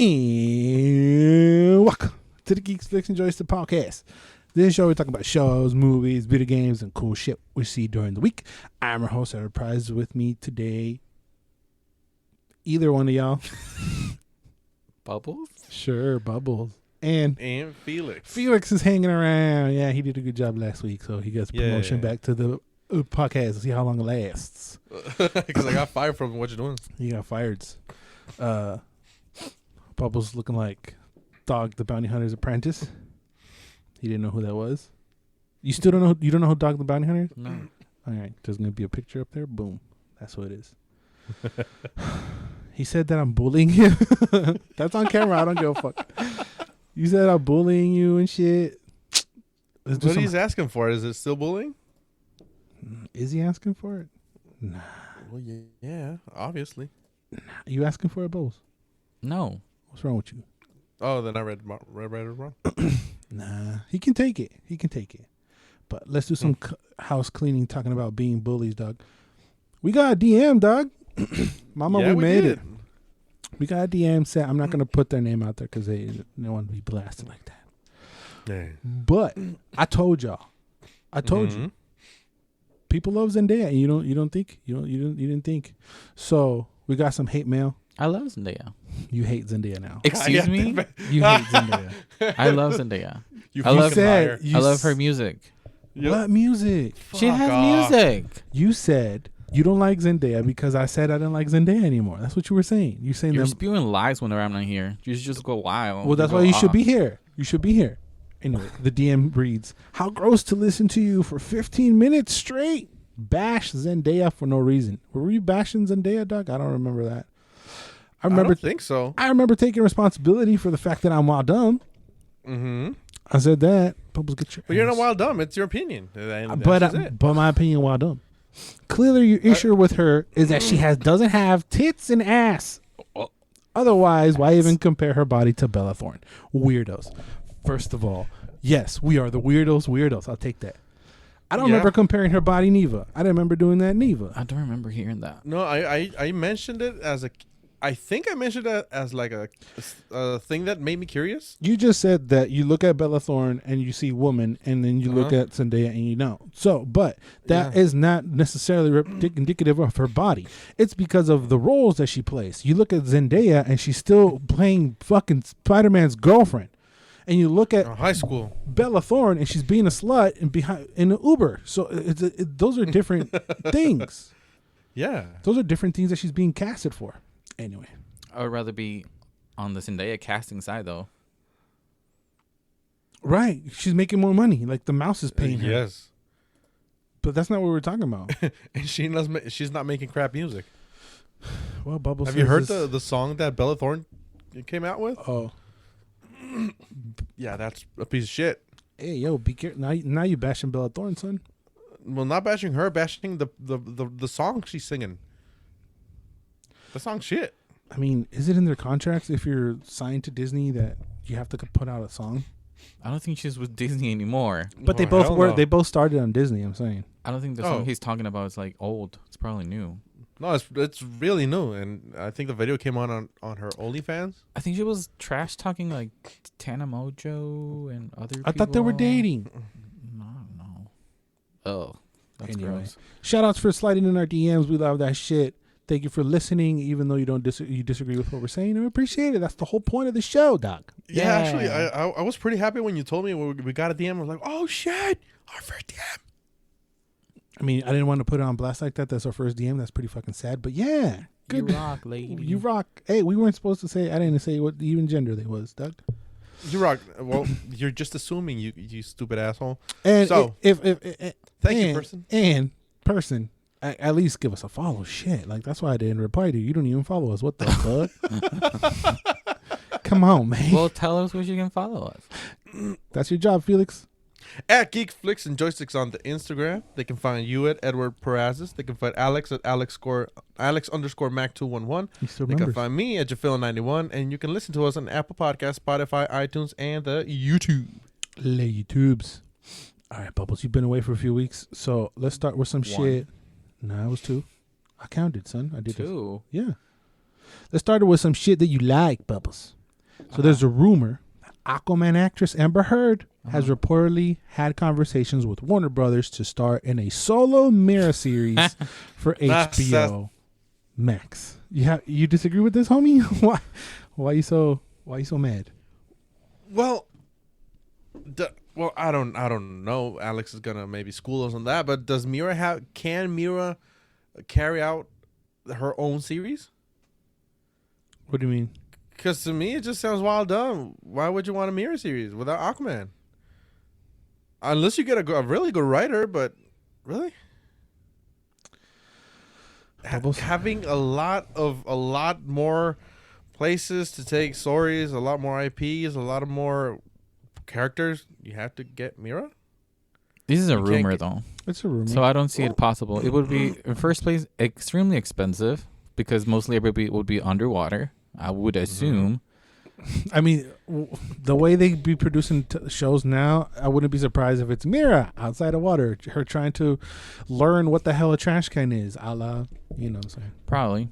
And welcome to the Geeks, Flicks, and Joysticks podcast. This show we talk about shows, movies, video games, and cool shit we see during the week. I'm your host, Enterprise. With me today, either one of y'all. Bubbles? Sure, Bubbles. And Felix. Felix is hanging around. Yeah, he did a good job last week, so he gets promotion back to the podcast to see how long it lasts. Because I got fired from What You Doing. He got fired. Bubbles looking like Dog the Bounty Hunter's apprentice. He didn't know who that was. You still don't know? You don't know who Dog the Bounty Hunter is? No. All right, there's gonna be a picture up there. Boom, that's what it is. He said that I'm bullying him. That's on camera. I don't give a fuck. You said I'm bullying you and shit. What he's asking for? Is it still bullying? Is he asking for it? Nah. Well, yeah, obviously. You asking for it, Bubbles? No. What's wrong with you? Oh, then I read it wrong. Nah, he can take it. He can take it. But let's do some house cleaning talking about being bullies, dog. We got a DM, dog. Mama, Yeah, we made did. it. We got a DM set. I'm not going to put their name out there because they don't want to be blasted like that. Yeah. But I told y'all. I told you. People love Zendaya, and you didn't think. So we got some hate mail. I love Zendaya. You hate Zendaya now. Excuse me? You hate Zendaya. I love Zendaya. You I love fucking liar. I love her music. What music? She has off. music. You said you don't like Zendaya because I said I didn't like Zendaya anymore. That's what you were saying. You're saying You're that. spewing lies when I'm not here. You should just go wild. Well, that's why you should be here. You should be here. Anyway, the DM reads, "How gross to listen to you for 15 minutes straight. Bash Zendaya for no reason." Were you bashing Zendaya, Doug? I don't remember that. I I don't think so. I remember taking responsibility for the fact that I'm wild dumb. Mm-hmm. I said that. Bubbles, get your But you're ass. not wild dumb. It's your opinion. And But that's it. my opinion, wild dumb. Clearly, your issue with her is that she doesn't have tits and ass. Otherwise, why even compare her body to Bella Thorne? Weirdos. First of all, yes, we are the weirdos. I'll take that. I don't remember comparing her body, Neva. I didn't remember doing that, Neva. I don't remember hearing that. No, I mentioned it as a... I think I mentioned it as like a thing that made me curious. You just said that you look at Bella Thorne and you see woman, and then you look at Zendaya and you know. So, but that is not necessarily indicative of her body. It's because of the roles that she plays. You look at Zendaya and she's still playing fucking Spider-Man's girlfriend. And you look at High school. Bella Thorne and she's being a slut and in an Uber. So those are different things. Yeah. Those are different things that she's being casted for. Anyway. I would rather be on the Zendaya casting side, though. Right. She's making more money. Like the mouse is paying her. Yes. But that's not what we're talking about. And she's not making crap music. Well, Bubbles. Have you heard the song that Bella Thorne came out with? Oh. Yeah, that's a piece of shit. Hey, yo, be careful. Now you bashing Bella Thorne, son. Well, not bashing her, bashing the song she's singing. The song's shit. I mean, is it in their contracts if you're signed to Disney that you have to put out a song? I don't think she's with Disney anymore. But they Oh, both hell were. no. They both started on Disney. I'm saying. I don't think the song he's talking about is like old. It's probably new. No, it's really new, and I think the video came on her OnlyFans. I think she was trash talking like Tana Mojo and other people. I thought they were dating. No, I don't know. Oh, that's Anyway. gross. Shout outs for sliding in our DMs. We love that shit. Thank you for listening, even though you disagree with what we're saying. I appreciate it. That's the whole point of the show, Doc. Yeah, actually, I was pretty happy when you told me we got a DM. I was like, oh shit, our first DM. I mean, I didn't want to put it on blast like that. That's our first DM. That's pretty fucking sad. But yeah, You good. rock, lady. You rock. Hey, we weren't supposed to say. I didn't say what even gender they was, Doug. You rock. Well, you're just assuming, you stupid asshole. And So, if thank you, person. And person, at least give us a follow. Shit, like that's why I didn't reply to you. You don't even follow us. What the fuck? Come on, man. Well, tell us where you can follow us. That's your job, Felix. At Geek Flicks and Joysticks on the Instagram. They can find you at Edward Perazes. They can find Alex at Alex_Mac211. He still They can remembers. find me at Jafil91, and you can listen to us on Apple Podcasts, Spotify, iTunes, and the YouTube. Lay YouTubes. All right, Bubbles, you've been away for a few weeks, so let's start with some shit. No, it was 2. I counted, son. I did 2. This. Yeah. Let's start with some shit that you like, Bubbles. So there's a rumor that Aquaman actress Amber Heard has reportedly had conversations with Warner Brothers to star in a solo Mira series for HBO Max. You disagree with this, homie? Why you so mad? Well, I don't know. Alex is gonna maybe school us on that. But can Mira carry out her own series? What do you mean? Because to me, it just sounds wild dumb. Why would you want a Mira series without Aquaman? Unless you get a really good writer, but really, having a lot more places to take stories, a lot more IPs, a lot of more characters, you have to get Mira. This is a You can't rumor, get- though. It's a rumor. So I don't see it possible. It would be, in first place, extremely expensive because mostly everybody would be underwater, I would assume. I mean, the way they be producing shows now, I wouldn't be surprised if it's Mira outside of water, her trying to learn what the hell a trash can is, a la, you know what I'm saying? Probably.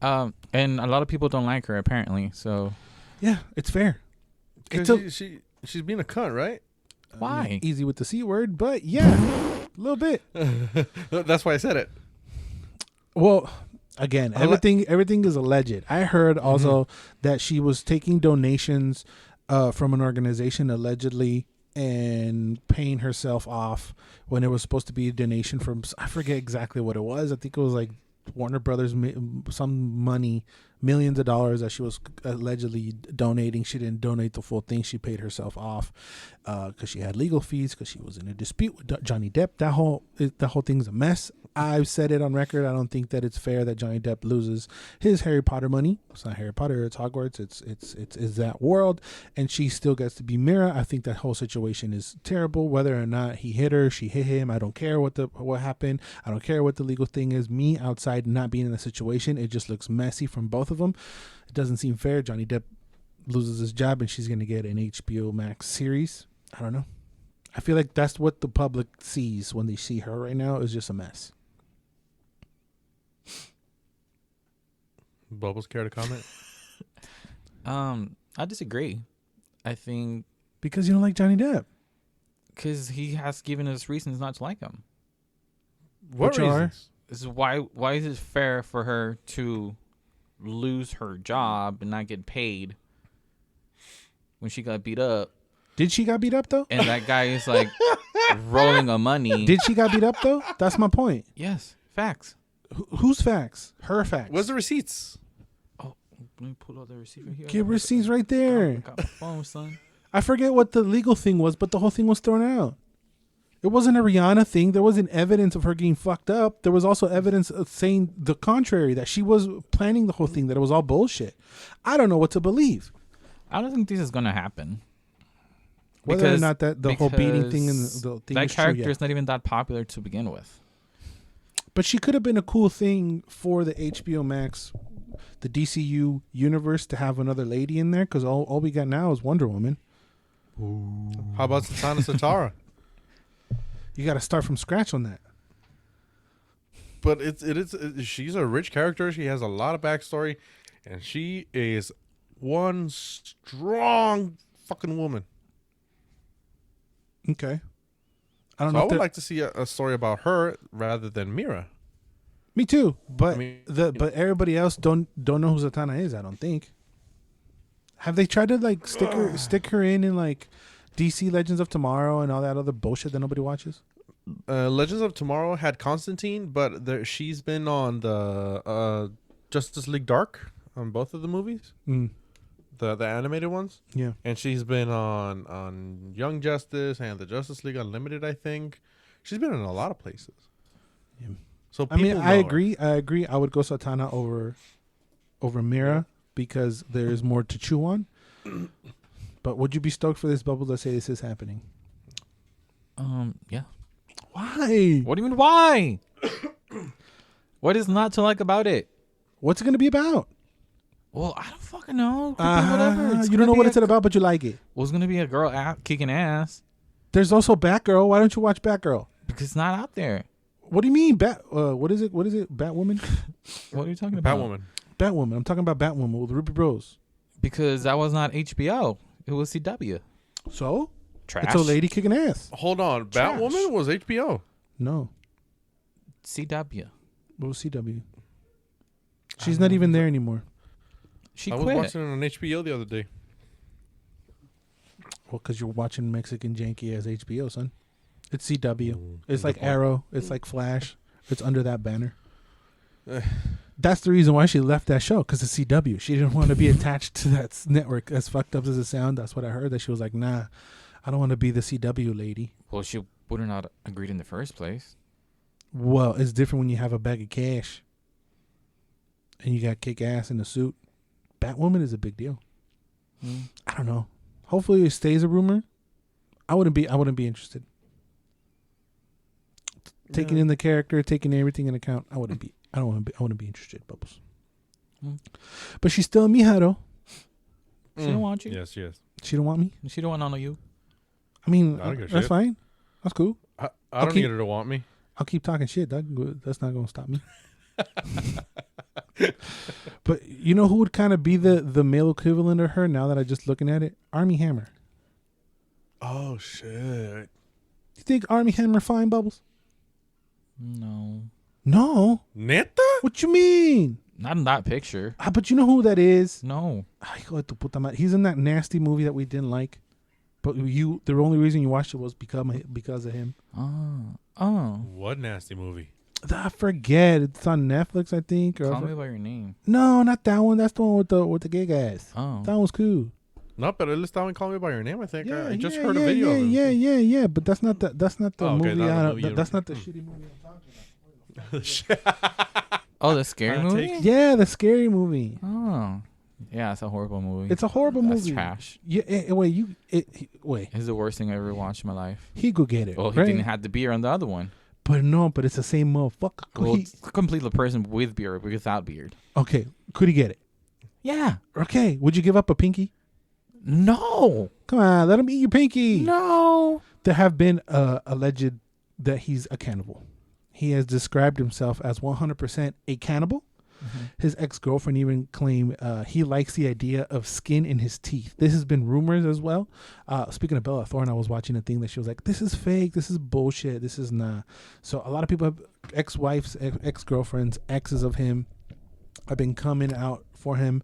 And a lot of people don't like her, apparently. So Yeah, it's fair. It's Because she's being a cunt, right? why? Easy with the C word, but yeah, a little bit. That's why I said it. Well, again, everything is alleged. I heard also that she was taking donations from an organization allegedly and paying herself off when it was supposed to be a donation from, I forget exactly what it was. I think it was like Warner Brothers, some money, millions of dollars that she was allegedly donating. She didn't donate the full thing. She paid herself off because she had legal fees because she was in a dispute with Johnny Depp. That whole thing's a mess. I've said it on record. I don't think that it's fair that Johnny Depp loses his Harry Potter money. It's not Harry Potter. It's Hogwarts. It's that world, and she still gets to be Mira. I think that whole situation is terrible. Whether or not he hit her, she hit him. I don't care what happened. I don't care what the legal thing is. Me outside not being in the situation, it just looks messy from both of them. It doesn't seem fair. Johnny Depp loses his job, and she's gonna get an HBO Max series. I don't know. I feel like that's what the public sees when they see her right now is just a mess. Bubbles, care to comment? I disagree. I think Because you don't like Johnny Depp. because he has given us reasons not to like him. What Which are? reasons? This is why is it fair for her to lose her job and not get paid when she got beat up, Did she got beat up though? and that guy is like rolling on money? Did she got beat up though? That's my point. Yes, facts. Whose facts? Her facts. Where's the receipts? Let me pull out the receiver here. Get receipts right there. I got my phone, son. I forget what the legal thing was, but the whole thing was thrown out. It wasn't a Rihanna thing. There wasn't evidence of her getting fucked up. There was also evidence of saying the contrary, that she was planning the whole thing, that it was all bullshit. I don't know what to believe. I don't think this is gonna happen. Whether or not that the whole beating thing and the thing that is true character yet. is not even that popular to begin with. But she could have been a cool thing for the HBO Max, the DCU universe, to have another lady in there, because all we got now is Wonder Woman. How about Satana Satara? You got to start from scratch on that. But she's a rich character. She has a lot of backstory, and she is one strong fucking woman. Okay. I don't So know. I would like to see a story about her rather than Mira. Me too, but I mean, but everybody else don't know who Zatanna is. I don't think. Have they tried to like stick her in like DC Legends of Tomorrow and all that other bullshit that nobody watches? Legends of Tomorrow had Constantine, but she's been on the Justice League Dark on both of the movies, the animated ones. Yeah. And she's been on Young Justice and the Justice League Unlimited, I think. She's been in a lot of places. Yeah. So I mean, people I know agree. I agree. I would go Zatanna over Mira because there is more to chew on. But would you be stoked for this, Bubbles? Let's say this is happening. Yeah. Why? What do you mean? Why? What is not to like about it? What's it going to be about? Well, I don't fucking know. Could be whatever. It's You gonna don't know be what a- it's about, but you like it. Well, it's gonna be a girl kicking ass There's also Batgirl. Why don't you watch Batgirl? because it's not out there. What do you mean, what is it? Batwoman? What are you talking about? Batwoman. Batwoman. I'm talking about Batwoman with Ruby Rose. Because that was not HBO. It was CW. So Trash. it's a lady kicking ass. Hold on. Trash. Batwoman was HBO. No, CW. what was CW? She's not even there anymore. She I was quit. watching it on HBO the other day. Well, because you're watching Mexican janky as HBO, son. It's CW. It's good like point. Arrow. It's like Flash. It's under that banner. That's the reason why she left that show, because it's CW. She didn't want to be attached to that network. As fucked up as it sounds, that's what I heard. That she was like, nah, I don't want to be the CW lady. Well, she would have not agreed in the first place. Well, it's different when you have a bag of cash and you got kick ass in a suit. Batwoman is a big deal. I don't know. Hopefully it stays a rumor. I wouldn't be interested. Taking in the character, taking everything in account, I wouldn't be interested, Bubbles. Mm. But she's still a mija though. She don't want you. Yes, yes. She don't want me. She don't want none of you. I mean, I don't give a that's shit. fine. That's cool. I I'll don't keep- need her to want me. I'll keep talking shit. That's not gonna stop me. But you know who would kind of be the male equivalent of her now that I'm just looking at it? Army Hammer. Oh shit. You think Army Hammer fine, Bubbles? No. No. Neta? What you mean? Not in that picture. But you know who that is? No. Ay, hijo de tu puta madre. He's in that nasty movie that we didn't like. But the only reason you watched it was because of him. Oh. What nasty movie? I forget. It's on Netflix, I think. Or Call me by your name. No, not that one. That's the one with the gay guys. Oh. That one's cool. No, but él estaba en Call Me By Your Name, I think. I just yeah, heard a yeah, video yeah, of him. Yeah. But that's not the Oh, okay, movie. not the movie you- That's not the shitty movie I'm talking about. Oh, the scary Hot movie? take. Yeah, the scary movie. Oh. Yeah, it's a horrible movie. It's a horrible That's movie. trash. Yeah, wait. Wait. It's the worst thing I ever watched in my life. He could get it. Well, he right? didn't have the beer on the other one. But it's the same motherfucker. Well, it's completely the person with beard, without beard. Okay, could he get it? Yeah. Okay, would you give up a pinky? No. Come on, let him eat your pinky. No. There have been alleged that he's a cannibal. He has described himself as 100% a cannibal. Mm-hmm. His ex-girlfriend even claimed he likes the idea of skin in his teeth. This has been rumors as well. Speaking of Bella Thorne, I was watching a thing that she was like, this is fake. This is bullshit. This is not. So a lot of people have ex-wives, ex-girlfriends, exes of him have been coming out for him.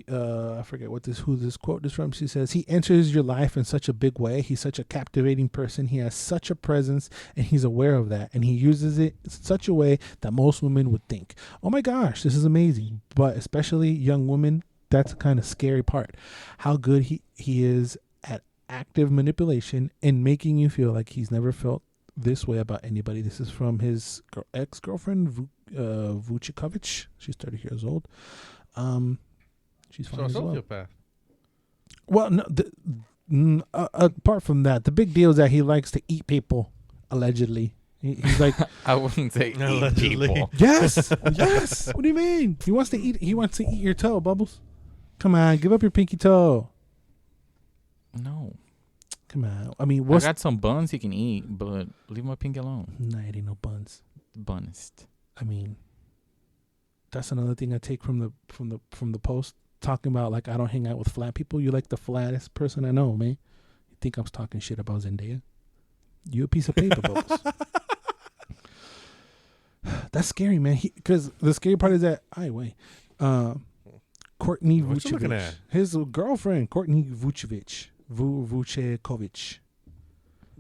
I forget who this quote is from. She says, he enters your life in such a big way. He's such a captivating person. He has such a presence, and he's aware of that. And he uses it in such a way that most women would think, oh my gosh, this is amazing. But especially young women, that's the kind of scary part. How good he is at active manipulation and making you feel like he's never felt this way about anybody. This is from his ex-girlfriend, Vucekovic. She's 30 years old. She's fine So a as well. sociopath. Well, no, apart from that, the big deal is that he likes to eat people, allegedly. He's like, I wouldn't say eat Allegedly. people. yes, yes. What do you mean? He wants to eat your toe, Bubbles. Come on, give up your pinky toe. No. Come on. I mean, I what's got some buns he can eat, but leave my pinky alone. nah, it ain't no buns. Bunnest. I mean, that's another thing I take from the post, talking about like I don't hang out with flat people. You're like the flattest person I know, man. You think I'm talking shit about Zendaya? You a piece of paper, Bubbles. That's scary, man. Because the scary part is that Courtney What you looking Vucevic, at? his girlfriend, Courtney Vucevic, Vucekovic.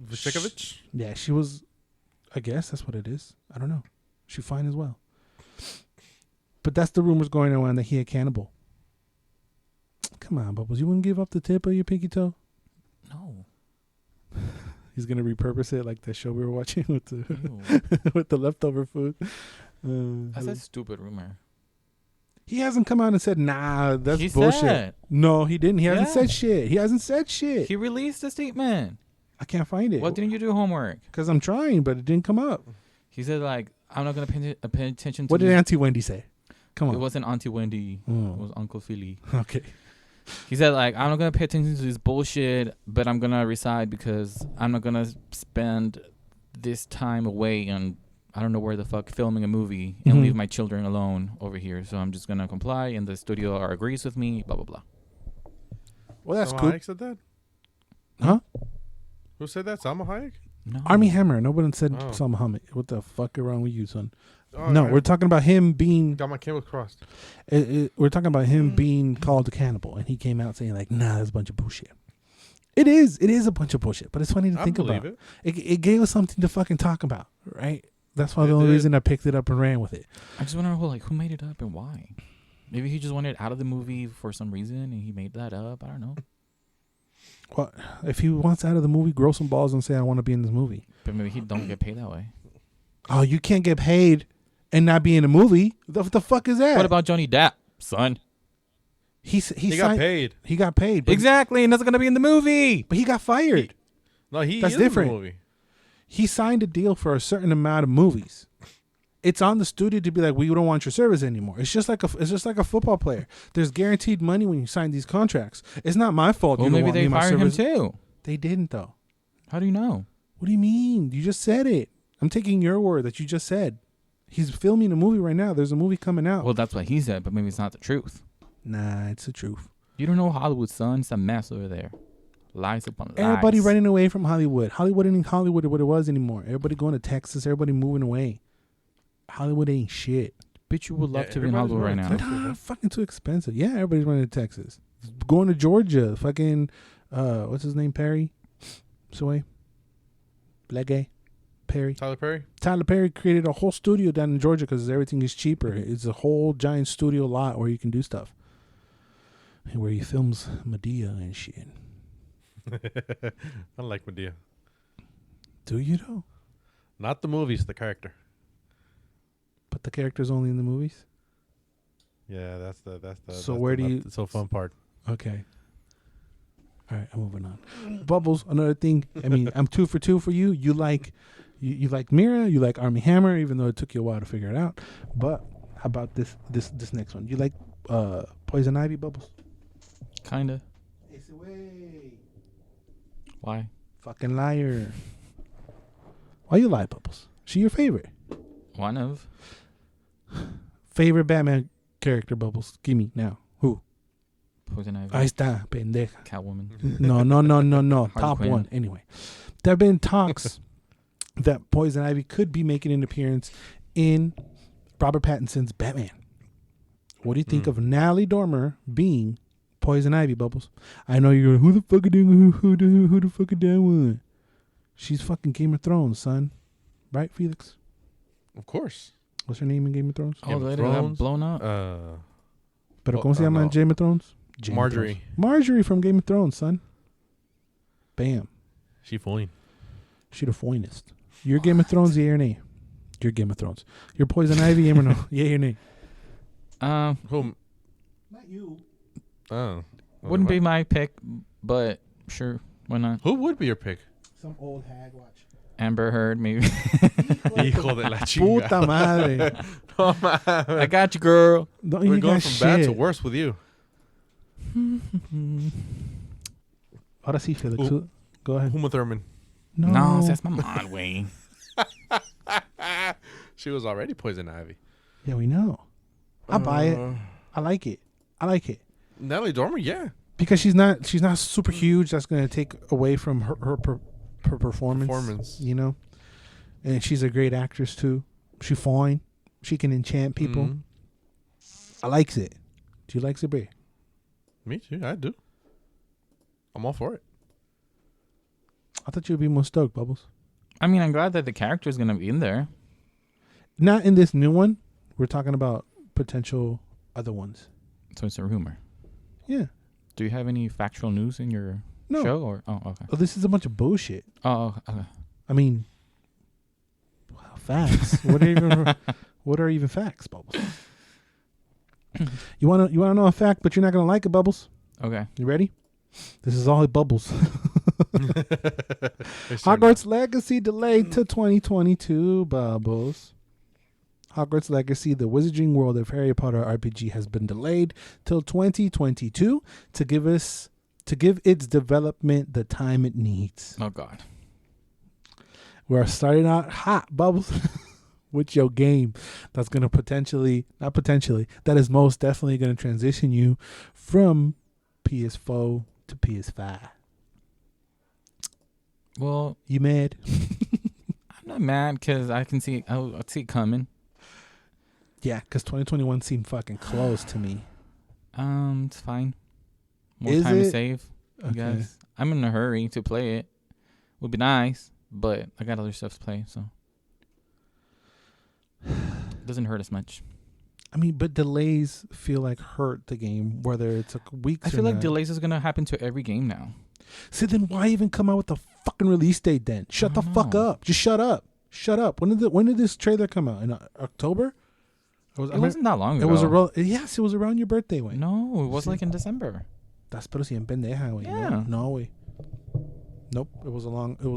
Vucekovic? Yeah, she was. I guess that's what it is. I don't know. She's fine as well. But that's the rumors going around that he a cannibal. Come on, Bubbles. You wouldn't give up the tip of your pinky toe? No. He's gonna repurpose it like the show we were watching with the Ew. with the leftover food. That's a stupid rumor. He hasn't come out and said, "Nah, that's He bullshit." said. No, he didn't. He hasn't Yeah. said shit. He hasn't said shit. He released a statement. I can't find it. What didn't you do homework? Because I'm trying, but it didn't come up. He said like, I'm not gonna pay attention to What did these- Auntie Wendy say? Come It on. wasn't Auntie Wendy. It Oh, was Uncle Philly. okay. He said like, I'm not gonna pay attention to this bullshit, but I'm gonna reside because I'm not gonna spend this time away on I don't know where the fuck filming a movie and Mhm. leave my children alone over here. So I'm just gonna comply, and the studio agrees with me. Blah blah blah. Well, that's Salma cool. Hayek said that? Huh? Who said that? Salma Hayek? No. Army Hammer. Nobody said Oh. Salma Hayek. What the fuck is wrong with you, son? Oh, No, I we're talking about him being. got my cables crossed. We're talking about him being called a cannibal, and he came out saying like, "Nah, that's a bunch of bullshit." It is. It is a bunch of bullshit, but it's funny to I think believe about. it. It gave us something to fucking talk about, right? That's why It the only did. reason I picked it up and ran with it. I just wonder who made it up and why. Maybe he just wanted out of the movie for some reason and he made that up. I don't know. Well, if he wants out of the movie, grow some balls and say, "I want to be in this movie." But maybe he don't get paid that way. Oh, you can't get paid and not be in a movie. What the fuck is that? What about Johnny Depp, son? he He got signed- paid. He got paid. But, Exactly, and that's gonna be in the movie. but he got fired. No, he That's is in the different. movie. He signed a deal for a certain amount of movies. It's on the studio to be like, we don't want your service anymore. It's just like a football player. There's guaranteed money when you sign these contracts. It's not my fault. Well, you don't maybe want me they in my fired him service. too. They didn't though. How do you know? What do you mean? You just said it. I'm taking your word that you just said. He's filming a movie right now. There's a movie coming out. Well, that's what he said, but maybe it's not the truth. Nah, it's the truth. You don't know Hollywood, son. It's a mess over there. Lies upon lies. Everybody running away from Hollywood. Hollywood ain't Hollywood what it was anymore. Everybody going to Texas. Everybody moving away. Hollywood ain't shit. Bitch, you would love Yeah, to be in everybody's Hollywood right running now. Texas. Nah, fucking too expensive. Yeah, everybody's running to Texas. Going to Georgia. Fucking, what's his name? Perry? Sway? Black guy? Perry? Tyler Perry. Tyler Perry created a whole studio down in Georgia because everything is cheaper. It's a whole giant studio lot where you can do stuff. And where he films Medea and shit. I like Medea. Do you though? Not the movies, the character. But the character's only in the movies? Yeah, that's the. So that's where the do not you- so fun part. Okay. All right, I'm moving on. Bubbles, another thing. I mean, I'm 2 for 2 for you. You like Mira, you like Army Hammer, even though it took you a while to figure it out. But how about this next one? You like Poison Ivy, Bubbles? Kinda. Why? Fucking liar. Why you lie, Bubbles? She your favorite. One of. Favorite Batman character, Bubbles. Give me now. Who? Poison Ivy. Ahí está, pendeja. Catwoman. No. Top Quinn. one. Anyway, there have been talks that Poison Ivy could be making an appearance in Robert Pattinson's Batman. What do you think of Natalie Dormer being Poison Ivy, Bubbles? I know you're going, who the fuck are doing, who the fuck are that one? She's fucking Game of Thrones, son. Right, Felix? Of course. What's her name in Game of Thrones? Oh, Game the of lady that got Thrones. blown up. Pero Oh, ¿cómo se llama en no. Game of Thrones? Game of Marjorie. Thrones. Marjorie from Game of Thrones, son. Bam. She fine. She the finest. Your Game of Thrones, yeah or nay? Your Game of Thrones. Your Poison Ivy, yeah or no? Yeah or nay? Whom? Not you. Oh. Wouldn't be my pick, but sure, why not? Who would be your pick? Some old hag watch. Amber Heard, maybe. Hijo de la chinga. Puta madre. Oh, man. I got you, girl. Don't We're you going got from bad to shit. worse with you. Ahora sí, Felix. Ooh. Go ahead. Uma Thurman. No. No, that's my mom way. She was already Poison Ivy. Yeah, we know. I buy it. I like it. Natalie Dormer, yeah. Because she's not super huge. That's going to take away from her performance. You know? And she's a great actress, too. She fine. She can enchant people. Mhm. I likes it. Do you like it, Bray? Me too. I do. I'm all for it. I thought you'd be more stoked, Bubbles. I mean, I'm glad that the character is gonna be in there. Not in this new one. We're talking about potential other ones. So it's a rumor. Yeah. Do you have any factual news in your No. show? Or okay. Oh, this is a bunch of bullshit. Oh, okay. I mean, wow, facts. What are even facts, Bubbles? You wanna know a fact, but you're not gonna like it, Bubbles. Okay. You ready? This is all Bubbles. Hogwarts Legacy delayed to 2022, Bubbles. Hogwarts Legacy, the Wizarding World of Harry Potter RPG, has been delayed till 2022 to give its development the time it needs. Oh God. We're starting out hot, Bubbles. with your game that's going to that is most definitely going to transition you from PS4 to PS5. Well, You mad? I'm not mad because I can see. I'll see it coming. Yeah, because 2021 seemed fucking close to me. It's fine. More Is time it? to save. I Okay. guess. I'm in a hurry to play it. Would be nice, but I got other stuff to play, so doesn't hurt as much. I mean, but delays feel like hurt the game, whether it's like weeks I feel or like not. delays is gonna happen to every game now. So then why even come out with the fucking release date then? Shut the don't fuck know. up. Just shut up. Shut up. When did this trailer come out? In October? It wasn't that long It ago. was yes, it was around your birthday, way. No, it was like in December. That's pero si en pendeja, güey. Yeah. No, way. Nope. It was a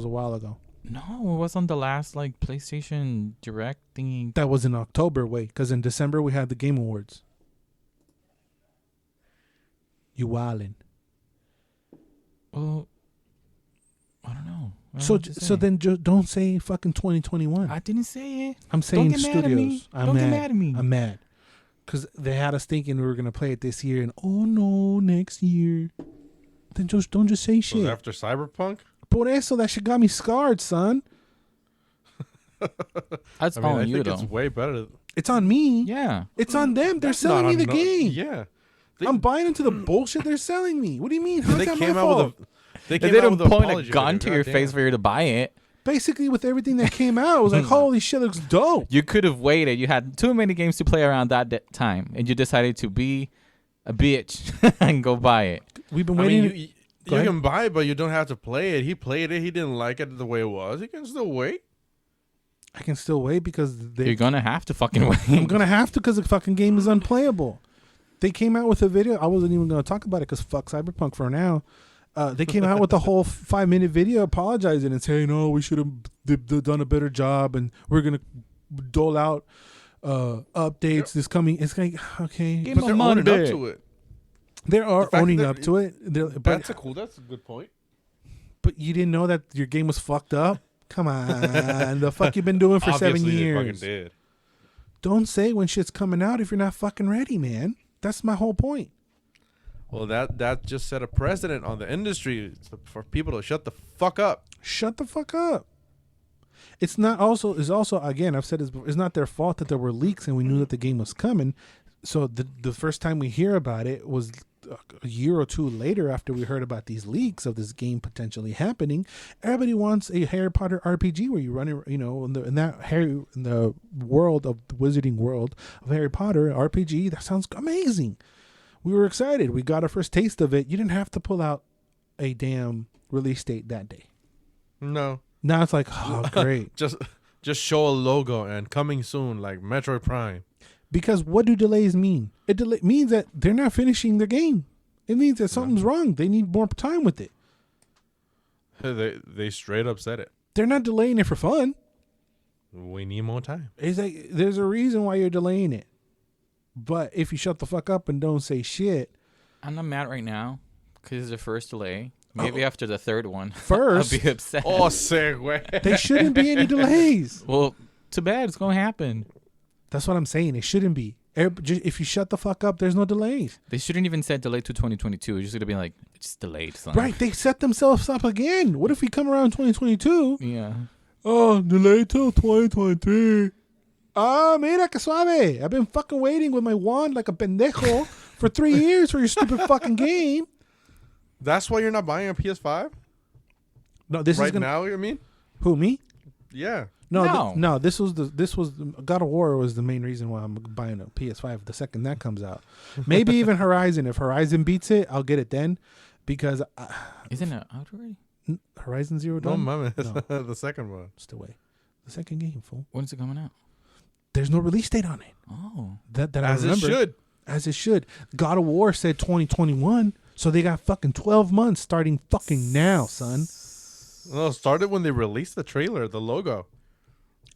while ago. No, it was on the last like PlayStation Direct thingy. That was in October, way, because in December we had the Game Awards. You wildin'. Well, I don't know. I don't know So what to say. then don't say fucking 2021. I didn't say it. I'm saying get mad at me. studios. I'm Don't get mad. mad at me. I'm mad. Because they had us thinking we were going to play it this year, and oh no, next year. Then don't just say Was shit. after Cyberpunk? Por eso, that shit got me scarred, son. That's I mean, all I on you think though. it's way better. It's on me. Yeah. It's on them. They're That's selling not me the on no- game. Yeah. I'm buying into the bullshit they're selling me. What do you mean? How's They that my came out fault? with a. They If came they out don't with an point apology a gun video, to your goddamn. face for you to buy it. Basically, with everything that came out, I was like, holy shit, looks dope. You could have waited. You had too many games to play around that time, and you decided to be a bitch and go buy it. We've been I waiting. mean, you Go ahead. can buy it, but you don't have to play it. He played it. He didn't like it the way it was. He can still wait. I can still wait because You're gonna have to fucking wait. I'm going to have to because the fucking game is unplayable. They came out with a video. I wasn't even going to talk about it because fuck Cyberpunk for now. They came out with the whole 5-minute video apologizing and saying, "Oh, we should have done a better job, and we're gonna dole out updates this coming." It's like, okay, Give But my they're money owning up back. to it. they are the fact owning that up to it. But That's a good point. but you didn't know that your game was fucked up. Come on, the fuck you been doing for 7 Obviously, they years? fucking did. Don't say when shit's coming out if you're not fucking ready, man. That's my whole point. Well, that just set a precedent on the industry for people to shut the fuck up. Shut the fuck up. It's also again, I've said this before, it's not their fault that there were leaks and we knew that the game was coming. So the first time we hear about it was a year or two later after we heard about these leaks of this game potentially happening. Everybody wants a Harry Potter RPG where you run it, in the world of the wizarding world of Harry Potter RPG. That sounds amazing. We were excited. We got our first taste of it. You didn't have to pull out a damn release date that day. No, Now it's like, oh, great. just show a logo and coming soon, like Metroid Prime. Because what do delays mean? It means that they're not finishing their game. It means that something's wrong. They need more time with it. They straight up said it. They're not delaying it for fun. We need more time. It's like there's a reason why you're delaying it. But if you shut the fuck up and don't say shit, I'm not mad right now because it's the first delay. Maybe after the third one, first, I'll be upset. Oh, segue. there shouldn't be any delays. Well, too bad. It's gonna happen. That's what I'm saying. It shouldn't be. If you shut the fuck up, there's no delays. They shouldn't even said delayed to 2022. It's just gonna be like it's delayed. Son. Right? They set themselves up again. What if we come around 2022? Yeah. Oh, delayed till 2023. Ah, mira que suave. I've been fucking waiting with my wand like a pendejo for 3 years for your stupid fucking game. That's why you're not buying a PS5 No, this is right gonna. now. You mean? Who, me? Yeah. No, No. this was God of War was the main reason why I'm buying a PS5 the second that comes out. Maybe even Horizon. If Horizon beats it, I'll get it then, because Isn't it out already? Horizon Zero No, Dawn. mama. No. The second one. Still wait. The second game, fool. When's it coming out? There's no release date on it. Oh. That As I it remember. should. As it should. God of War said 2021, so they got fucking 12 months starting fucking now, son. No, it started when they released the trailer, the logo.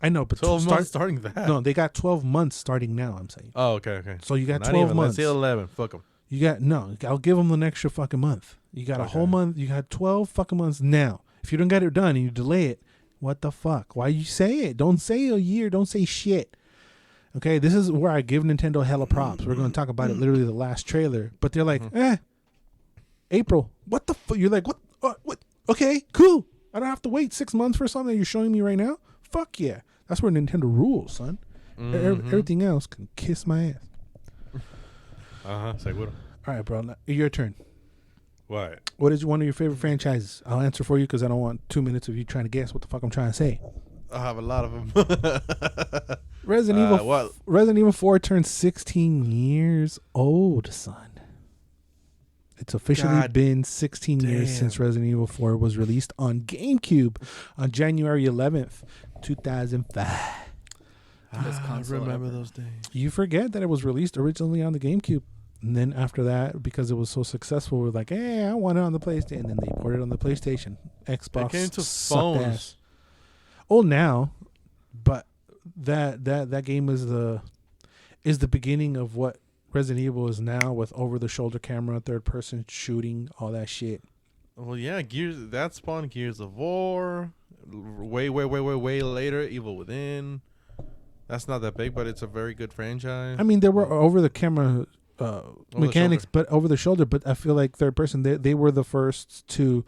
I know, but 12 months starting that. No, they got 12 months starting now, I'm saying. Oh, okay. So you got Not 12 even. months. Let's say 11. Fuck them. You got, no, I'll give them an extra fucking month. You got a whole Okay. month. You got 12 fucking months now. If you don't get it done and you delay it, What the fuck? Why you say it? Don't say a year. Don't say shit. Okay, this is where I give Nintendo hella props. We're going to talk about it literally the last trailer. But they're like, April. What the fuck? You're like, what? What? Okay, cool. I don't have to wait 6 months for something that you're showing me right now. Fuck yeah. That's where Nintendo rules, son. Everything else can kiss my ass. Seguro. All right, bro. Now, your turn. What? What is one of your favorite franchises? I'll answer for you because I don't want 2 minutes of you trying to guess what the fuck I'm trying to say. I have a lot of them. Resident Evil 4 turned 16 years old, son. It's officially been 16 years since Resident Evil 4 was released on GameCube on January 11th, 2005. I remember those days. You forget that it was released originally on the GameCube. And then after that, because it was so successful, we're like, hey, I want it on the PlayStation. And then they ported it on the PlayStation. Xbox It came to sucked phones. ass. Oh, now, but that game is the beginning of what Resident Evil is now, with over-the-shoulder camera, third-person shooting, all that shit. Well, yeah, that spawned Gears of War. Way later, Evil Within. That's not that big, but it's a very good franchise. I mean, there were over-the-camera mechanics, but over the shoulder. But I feel like third-person, they were the first to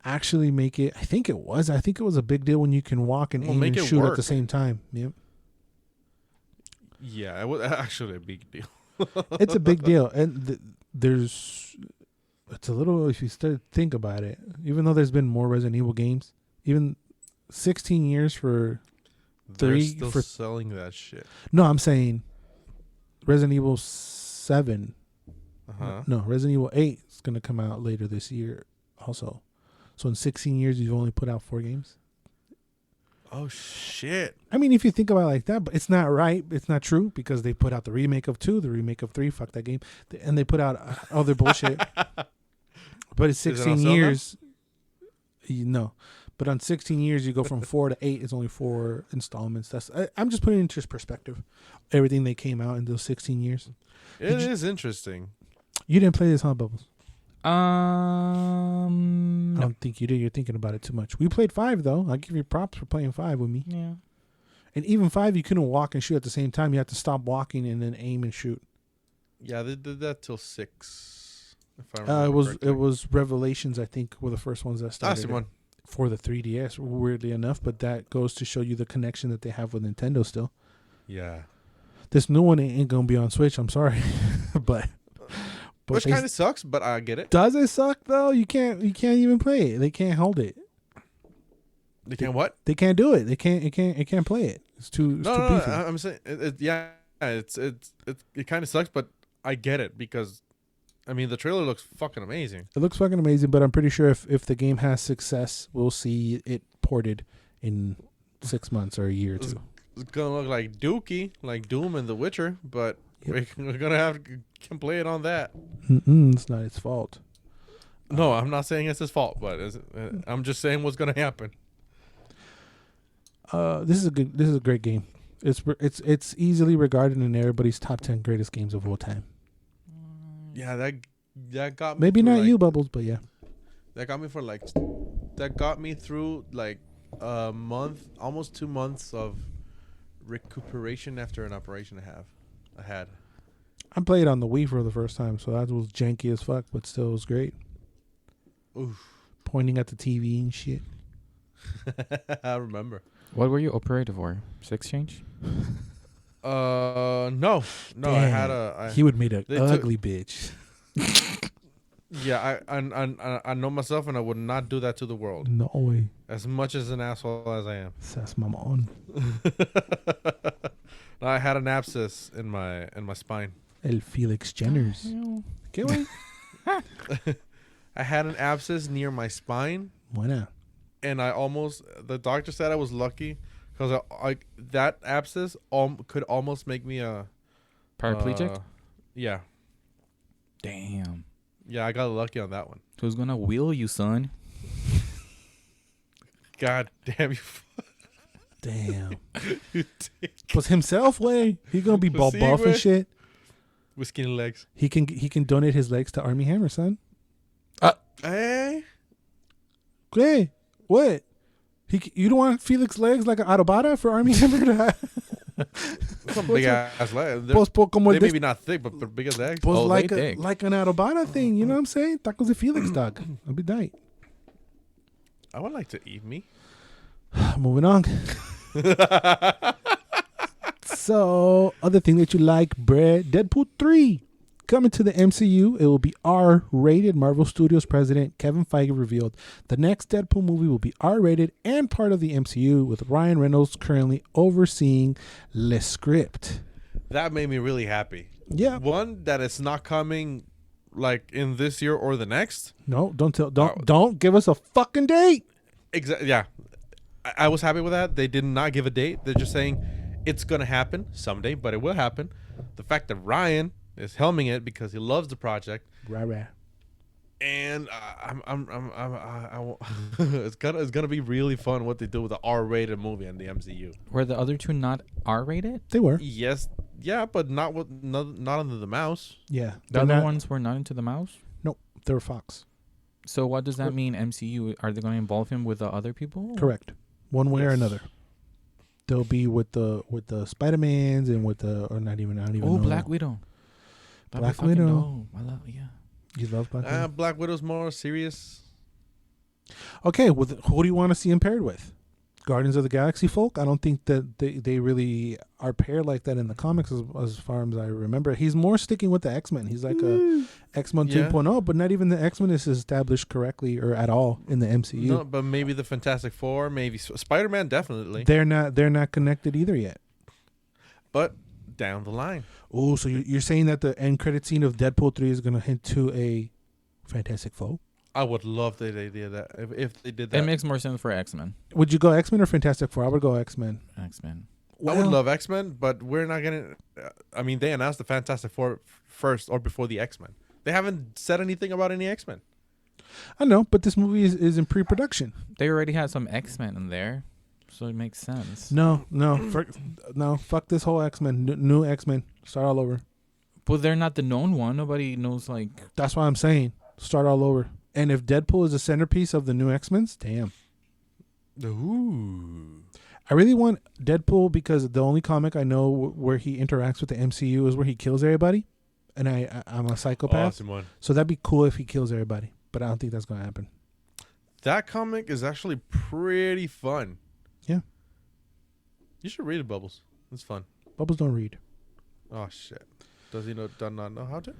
actually make it. I think it was a big deal when you can walk and aim and shoot at the same time. Yep. Yeah, it was actually a big deal. It's a big deal, and it's a little, if you start to think about it, even though there's been more Resident Evil games, even 16 years for They're still selling that shit. No, I'm saying Resident Evil 7. No, Resident Evil 8 is going to come out later this year also. So in 16 years, you've only put out 4 games. Oh, shit. I mean, if you think about it like that, but it's not right. It's not true, because they put out the remake of 2, the remake of 3, fuck that game. And they put out other bullshit. But it's 16 years. No. But on 16 years, you go from 4 to 8. It's only 4 installments. I'm just putting it into perspective. Everything they came out in those 16 years. It is interesting. You didn't play this, huh, Bubbles? No. I don't think you did. You're thinking about it too much. We played 5, though. I'll give you props for playing 5 with me. Yeah. And even 5, you couldn't walk and shoot at the same time. You had to stop walking and then aim and shoot. Yeah, they did that till 6. If I remember correctly. It was Revelations, I think, were the first ones that started. That's the one. For the 3DS, weirdly enough, but that goes to show you the connection that they have with Nintendo still. Yeah. This new one ain't gonna be on Switch. I'm sorry, but which kind of sucks, but I get it. Does it suck though? You can't even play it. They can't hold it. They can't what? They can't do it. They can't play it. It's too. It's too beefy. I'm saying it kind of sucks, but I get it, because I mean, the trailer looks fucking amazing. It looks fucking amazing, but I'm pretty sure if the game has success, we'll see it ported in 6 months or a year or 2. It's gonna look like Dookie, like Doom and The Witcher, but we're gonna have to play it on that. It's not its fault. No, I'm not saying it's his fault, but I'm just saying what's gonna happen. This is a great game. It's easily regarded in everybody's top 10 greatest games of all time. Yeah, that got me. Maybe not like, you, Bubbles, but yeah. That got me through like a month, almost 2 months of recuperation after an operation I had. I played on the Wii for the first time, so that was janky as fuck, but still was great. Oof. Pointing at the TV and shit. I remember. What were you operated for? Sex change? No. Damn. I had he would made an ugly bitch. Yeah, I know myself, and I would not do that to the world. No way. As much as an asshole as I am. That's my mom. I had an abscess in my spine. El Felix Jenners. ¿Qué way? I had an abscess near my spine. Buena. And the doctor said I was lucky, because that abscess could almost make me a Paraplegic? Yeah. Damn. Yeah, I got lucky on that one. Who's gonna wheel you, son? God damn you. Damn. You dick. Was himself way. He gonna be buff and way. shit. With skinny legs. He can donate his legs to Army Hammer, son. Hey. Hey, what? You don't want Felix legs like an Autobata for Army Hammer to have? Some big ass legs. Pues como They el may be not thick, but big as legs. pues Oh, like they thick. like an Autobata thing. You know what I'm saying? Tacos de Felix, dog. I'll be tight. I would like to eat me. Moving on. So, other thing that you like, Brad, Deadpool 3 coming to the MCU. It will be R-rated. Marvel Studios president Kevin Feige revealed the next Deadpool movie will be R-rated and part of the MCU, with Ryan Reynolds currently overseeing the script. That made me really happy. Yeah. One, that it's not coming like in this year or the next. No, don't give us a fucking date. Exactly. Yeah, I was happy with that. They did not give a date. They're just saying it's gonna happen someday, but it will happen. The fact that Ryan is helming it because he loves the project, Right. and it's gonna be really fun what they do with the R-rated movie in the MCU. Were the other two not R-rated? They were. Yes, yeah, but not under the mouse. Yeah. The other ones were not into the mouse? Nope. They were Fox. So what does that mean, MCU? Are they going to involve him with the other people? Correct. One way or Yes. another. They'll be with the Spider-Mans and with the I don't even know. Black Widow. That'd be Black fucking Widow. dope. I love, yeah. You love Black Widow? Black Widow's more serious. Okay, who do you want to see him paired with? Guardians of the Galaxy folk? I don't think that they really are paired like that in the comics as far as I remember. He's more sticking with the X-Men. He's like a X-Men Yeah. 2.0, but not even the X-Men is established correctly or at all in the MCU. No, but maybe the Fantastic Four, maybe Spider-Man, definitely. They're not connected either yet. But down the line. Oh, so you're saying that the end credit scene of Deadpool 3 is going to hint to a Fantastic Four? I would love that they did that. If they did that. It makes more sense for X-Men. Would you go X-Men or Fantastic Four? I would go X-Men. X-Men. I would love X-Men, but we're not going to... I mean, they announced the Fantastic Four first or before the X-Men. They haven't said anything about any X-Men. I know, but this movie is in pre-production. They already had some X-Men in there, so it makes sense. No, fuck this whole X-Men. New X-Men. Start all over. But they're not the known one. Nobody knows, like... That's why I'm saying. Start all over. And if Deadpool is the centerpiece of the new X-Men, damn. Ooh. I really want Deadpool because the only comic I know where he interacts with the MCU is where he kills everybody. And I'm a psychopath. Awesome one. So that'd be cool if he kills everybody. But I don't think that's going to happen. That comic is actually pretty fun. Yeah. You should read it, Bubbles. It's fun. Bubbles don't read. Oh, shit. Does he not know how to?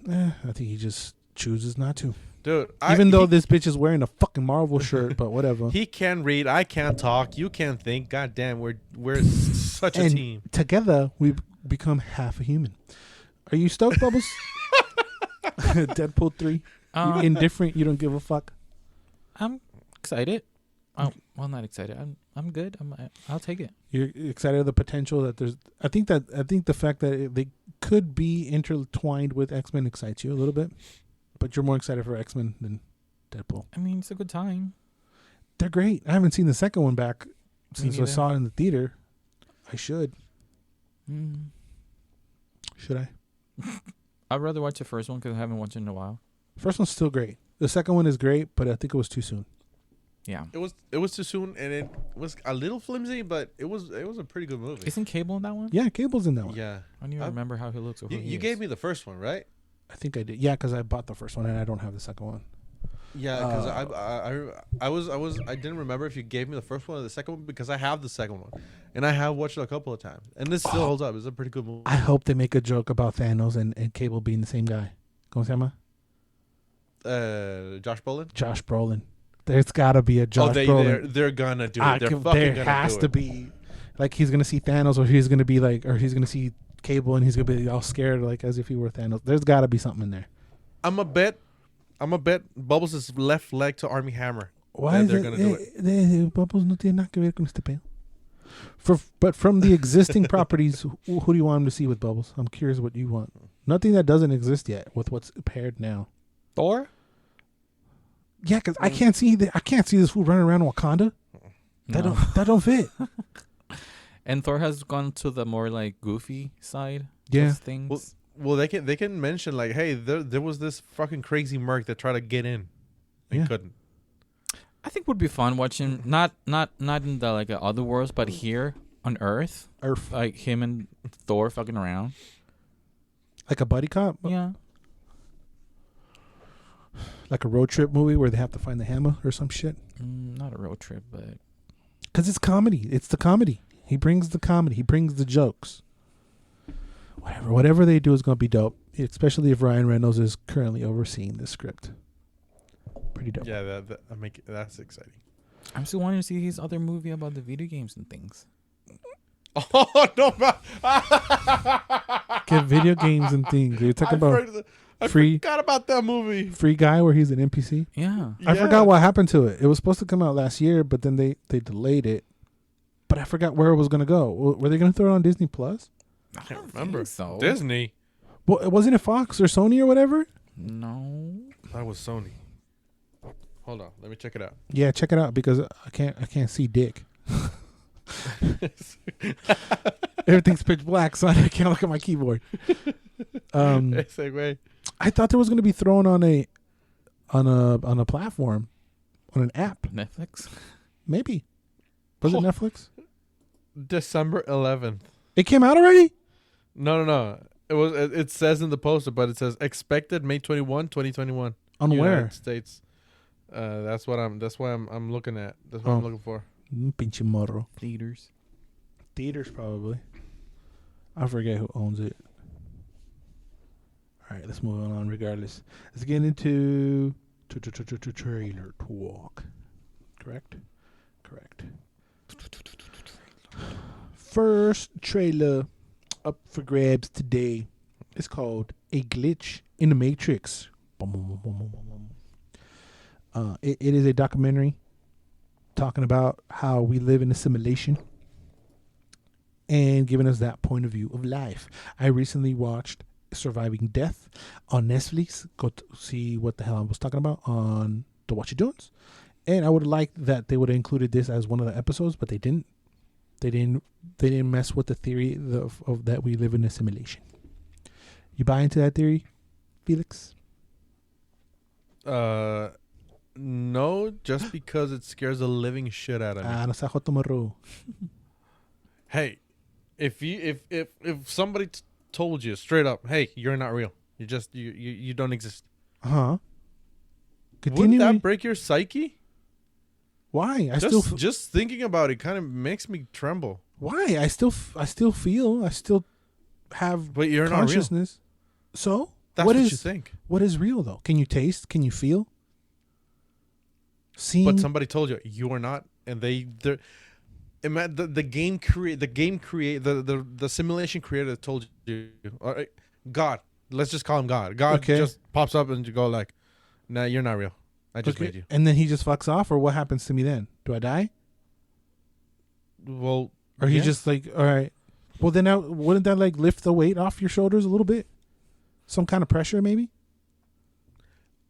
I think he just chooses not to. Dude, Even though this bitch is wearing a fucking Marvel shirt, but whatever. he can read, I can't talk, you can't think. God damn, we're such a And team. together, we've become half a human. Are you stoked, Bubbles? Deadpool 3. You indifferent. You don't give a fuck. I'm excited. Oh, well, not excited. I'm good. I'll take it. You're excited of the potential that there's. I think the fact that they could be intertwined with X-Men excites you a little bit, but you're more excited for X-Men than Deadpool. I mean, it's a good time. They're great. I haven't seen the second one back since I neither. saw it in the theater. I should. Mm. Should I? I'd rather watch the first one because I haven't watched it in a while. First one's still great. The second one is great, but I think it was too soon. Yeah. It was too soon, and it was a little flimsy, but it was a pretty good movie. Isn't Cable in that one? Yeah, Cable's in that one. Yeah. I don't even remember how he looks. Or who he You is. gave me the first one, right? I think I did. Yeah, because I bought the first one and I don't have the second one. Yeah, because I didn't remember if you gave me the first one or the second one because I have the second one, and I have watched it a couple of times, and this still holds up. It's a pretty good movie. I hope they make a joke about Thanos and Cable being the same guy. ¿Cómo se llama? Josh Brolin. Josh Brolin. There's got to be a Josh Brolin. They're gonna do it. They're fucking there gonna has do to it. be, like, he's gonna see Thanos, or he's gonna be like, or he's gonna see Cable, and he's gonna be all scared, like as if he were Thanos. There's got to be something in there. I'm a bet Bubbles' left leg to Army Hammer. Why is they're it? gonna do it. Bubbles no tiene nada que ver con este pedo. But from the existing properties, who do you want him to see with Bubbles? I'm curious what you want. Nothing that doesn't exist yet with what's paired now. Thor? Yeah, because I can't see this fool running around Wakanda. No. That don't fit. And Thor has gone to the more like goofy side. Yeah. Of things. Well, they can mention like, hey, there was this fucking crazy merc that tried to get in, and Yeah. couldn't. I think would be fun watching not in the like other worlds, but here on Earth, Earth. like him and Thor fucking around. Like a buddy cop? Yeah. Like a road trip movie where they have to find the hammer or some shit? Not a road trip, but Because it's comedy. It's the comedy. He brings the comedy. He brings the jokes. Whatever they do is going to be dope, especially if Ryan Reynolds is currently overseeing the script. Pretty dope. Yeah, that's exciting. I'm still wanting to see his other movie about the video games and things. Oh no! Get video games and things. You're talking about I free- forgot about that movie. Free Guy where he's an NPC. Yeah. I forgot what happened to it. It was supposed to come out last year, but then they delayed it. But I forgot where it was going to go. Were they going to throw it on Disney Plus? I can't remember. so. Disney. Well, wasn't it Fox or Sony or whatever? No. That was Sony. Hold on, let me check it out. Yeah, check it out because I can't see dick. Everything's pitch black, so I can't look at my keyboard. Segue. I thought there was going to be thrown on a platform, on an app. Netflix. Maybe. Was it Netflix? December 11th. It came out already? No. It was. It says in the poster, but it says expected May 21, 2021. On where? United States. That's why I'm looking at. That's what I'm looking for. Pinche morro. Theaters. Theaters, probably. I forget who owns it. All right, let's move on regardless. Let's get into trailer talk. Correct? Correct. First trailer up for grabs today is called A Glitch in the Matrix. It is a documentary talking about how we live in a simulation and giving us that point of view of life. I recently watched Surviving Death on Netflix. Go to see what the hell I was talking about on the What You Doings. And I would have liked that they would have included this as one of the episodes, but they didn't. They didn't mess with the theory of that we live in a simulation. You buy into that theory, Felix? No, just because it scares the living shit out of me. No se joto morro. Hey, if somebody told you straight up, hey, you're not real. You just you don't exist. Huh? Wouldn't that break your psyche? Why? Just thinking about it kind of makes me tremble. Why? I still feel. I still have But you're consciousness. So That's what you think. What is real though? Can you taste? Can you feel? See? But somebody told you you are not, and the simulation creator told you. All right, God, let's just call him God. God just pops up and you go like, "Nah, you're not real. I just made you." And then he just fucks off, or what happens to me then? Do I die? Well, or he just like, all right. Well, then wouldn't that like lift the weight off your shoulders a little bit? Some kind of pressure, maybe.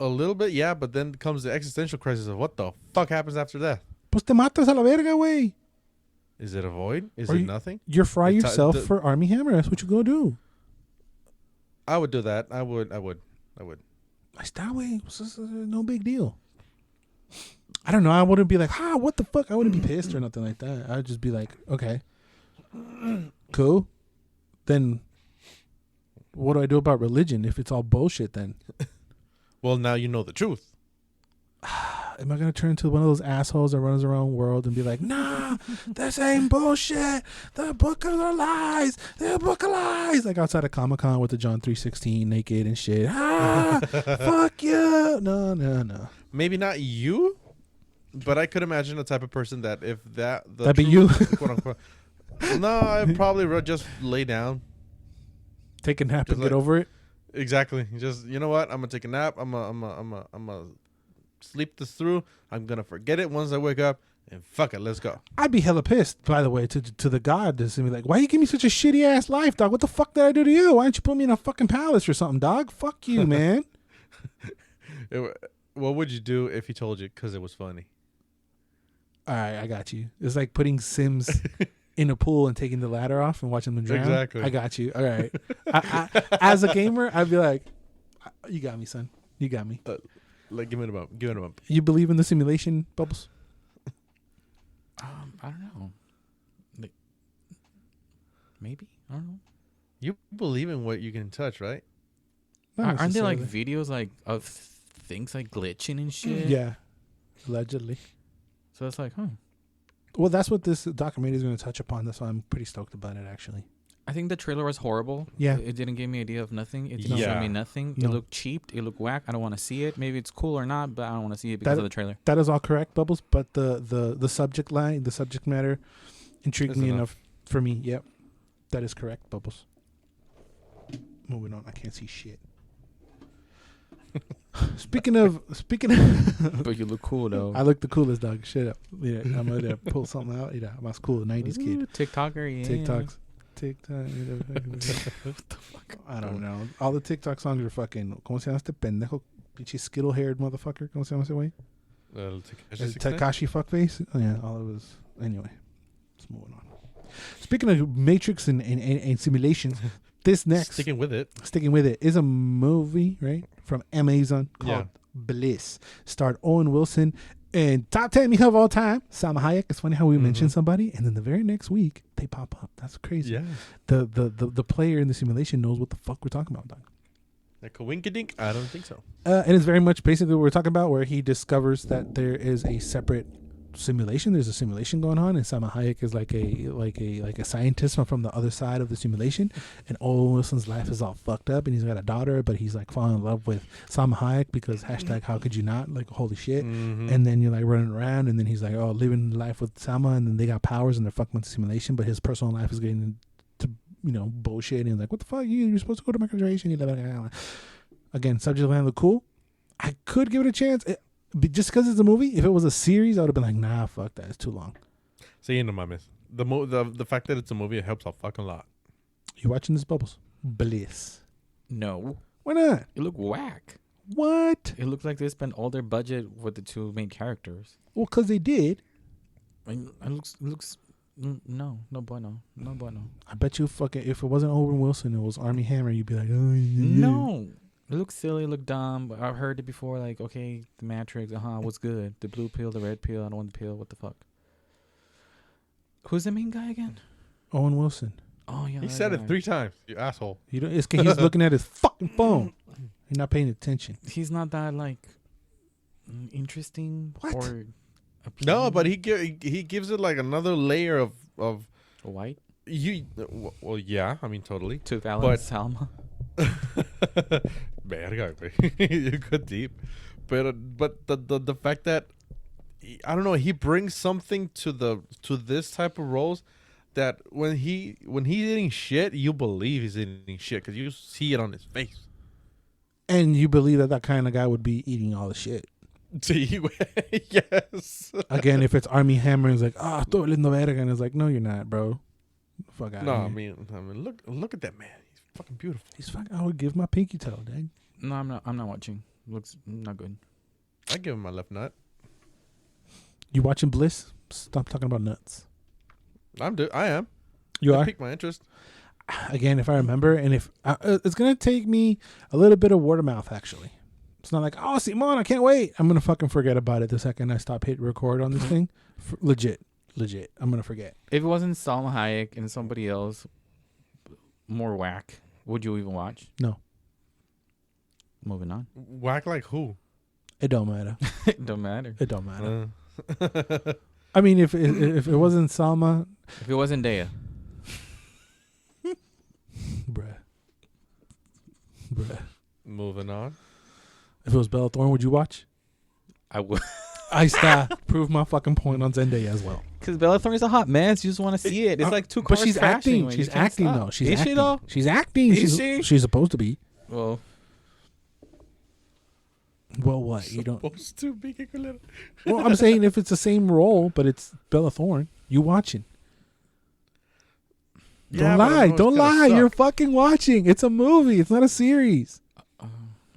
A little bit, yeah, but then comes the existential crisis of what the fuck happens after death. Pues te matas a la verga, güey. Is it a void? Is it nothing? You're fry yourself for Army Hammer. That's what you go do. I would do that. I would. I está, güey. No big deal. I don't know. I wouldn't be like, what the fuck? I wouldn't be pissed or nothing like that. I'd just be like, okay, cool. Then what do I do about religion if it's all bullshit then? Well, now you know the truth. Am I going to turn into one of those assholes that runs around the world and be like, nah, this ain't bullshit. The book of the lies. The book of lies. Like outside of Comic-Con with the John 3:16 naked and shit. Fuck you. No. Maybe not you, but I could imagine the type of person that if that'd be you. Quote unquote. No, I'd probably just lay down. Take a nap and get over it. Exactly. Just, you know what? I'm gonna take a nap. I'm gonna sleep this through. I'm gonna forget it once I wake up, and fuck it, let's go. I'd be hella pissed, by the way, to the God to be like, why you give me such a shitty ass life, dog? What the fuck did I do to you? Why don't you put me in a fucking palace or something, dog? Fuck you, man. What would you do if he told you because it was funny? All right, I got you. It's like putting Sims in a pool and taking the ladder off and watching them drown. Exactly. I got you. All right. I, as a gamer, I'd be like, you got me, son. You got me. Like, give it a bump. Give it a bump. You believe in the simulation, Bubbles? I don't know. Like, maybe I don't know. You believe in what you can touch, right? Not Aren't there like necessarily. videos like of things like glitching and shit? Yeah, allegedly. So it's like, Well, that's what this documentary is going to touch upon. That's why I'm pretty stoked about it, actually. I think the trailer was horrible. Yeah. It didn't give me idea of nothing. It didn't show Yeah. me nothing. No. It looked cheap. It looked whack. I don't want to see it. Maybe it's cool or not, but I don't want to see it because of the trailer. That is all correct, Bubbles. But the subject line, the subject matter, intrigued That's me enough. enough for me. Yep, that is correct, Bubbles. Moving on. I can't see shit. Speaking of, But you look cool though. I look the coolest, dog. Shut up. Yeah, I'm gonna pull something out. Yeah, I'm a cool '90s kid. Ooh, TikToker, yeah. TikToks. TikTok. What the fuck? I don't know. All the TikTok songs are fucking. ¿Cómo se llama este pendejo? Pinche skittle haired motherfucker. ¿Cómo se llama ese güey? Takashi fuckface. Oh, yeah, all it was. Anyway, let's move on. Speaking of Matrix and simulations, this next Sticking with it. is a movie, right, from Amazon called Yeah. Bliss. Starred Owen Wilson and top 10 me of all time, Salma Hayek. It's funny how we mention somebody and then the very next week they pop up. That's crazy. Yeah. The player in the simulation knows what the fuck we're talking about, dog. Like a winkadink? I don't think so. And it's very much basically what we're talking about, where he discovers that there is a separate simulation. There's a simulation going on, and Salma Hayek is like a scientist from the other side of the simulation. And Owen Wilson's life is all fucked up, and he's got a daughter, but he's like falling in love with Salma Hayek because hashtag how could you not? Like holy shit. And then you're like running around, and then he's like, oh, living life with Salma, and then they got powers and they're fucking with the simulation, but his personal life is getting to bullshit. And he's like, what the fuck? You're supposed to go to my graduation. Again, subject line look cool. I could give it a chance. Just because it's a movie. If it was a series, I would have been like, nah, fuck that. It's too long. Sí, no mames. The fact that it's a movie, it helps a fucking lot. You watching this, Bubbles? Bliss. No. Why not? It looked whack. What? It looked like they spent all their budget with the two main characters. Well, because they did. I mean, it looks no bueno. No bueno. I bet you fucking, if it wasn't Owen Wilson, it was Armie Hammer, you'd be like, oh, yeah. No. It looked silly, it looked dumb. I've heard it before, like, okay, the Matrix, what's good? The blue pill, the red pill, I don't want the pill, what the fuck? Who's the main guy again? Owen Wilson. Oh, yeah. He that said guy. it 3 times, you asshole. You don't, it's 'cause he's looking at his fucking phone. He's not paying attention. He's not that, like, interesting What? or appealing. No, but he gives it like another layer of White? you. Well, yeah, I mean totally. To Val But- and Salma. Verga, güey. You go deep, but the fact that I don't know, he brings something to this type of roles that when he's eating shit, you believe he's eating shit because you see it on his face. And you believe that kind of guy would be eating all the shit. See, yes. Again, if it's Armie Hammer, it's like, ah, estoy lindo verga. And it's like, no, you're not, bro. Fuck out No, of I here. mean, look at that man. He's fucking beautiful. He's fucking, I would give my pinky toe, dang. No, I'm not watching. Looks not good. I give him my left nut. You watching Bliss? Stop talking about nuts. I am. You That are? piqued my interest. Again, if I remember, and if it's gonna take me a little bit of word of mouth. Actually, it's not like, oh, Simon, I can't wait. I'm gonna fucking forget about it the second I stop hit record on this thing. Legit. I'm gonna forget. If it wasn't Salma Hayek and somebody else more whack, would you even watch? No, Moving on. Whack like who? it don't matter. It don't matter. It don't matter. I mean, if it wasn't Salma, If it wasn't Dea. bruh. Moving on. If it was Bella Thorne, would you watch? I would. I prove my fucking point on Zendaya as well. Because Bella Thorne is a hot mess. You just want to see it. It's like two But cars she's crashing acting. when She's you can't acting stop. though. She's Is acting. she though? She's acting. Is she? She's supposed to be. Well, Well, what you don't? Supposed to be que culero. Well, I'm saying if it's the same role, but it's Bella Thorne, you watching? Yeah, Don't but I lie. know it's Don't gonna lie. suck. You're fucking watching. It's a movie. It's not a series.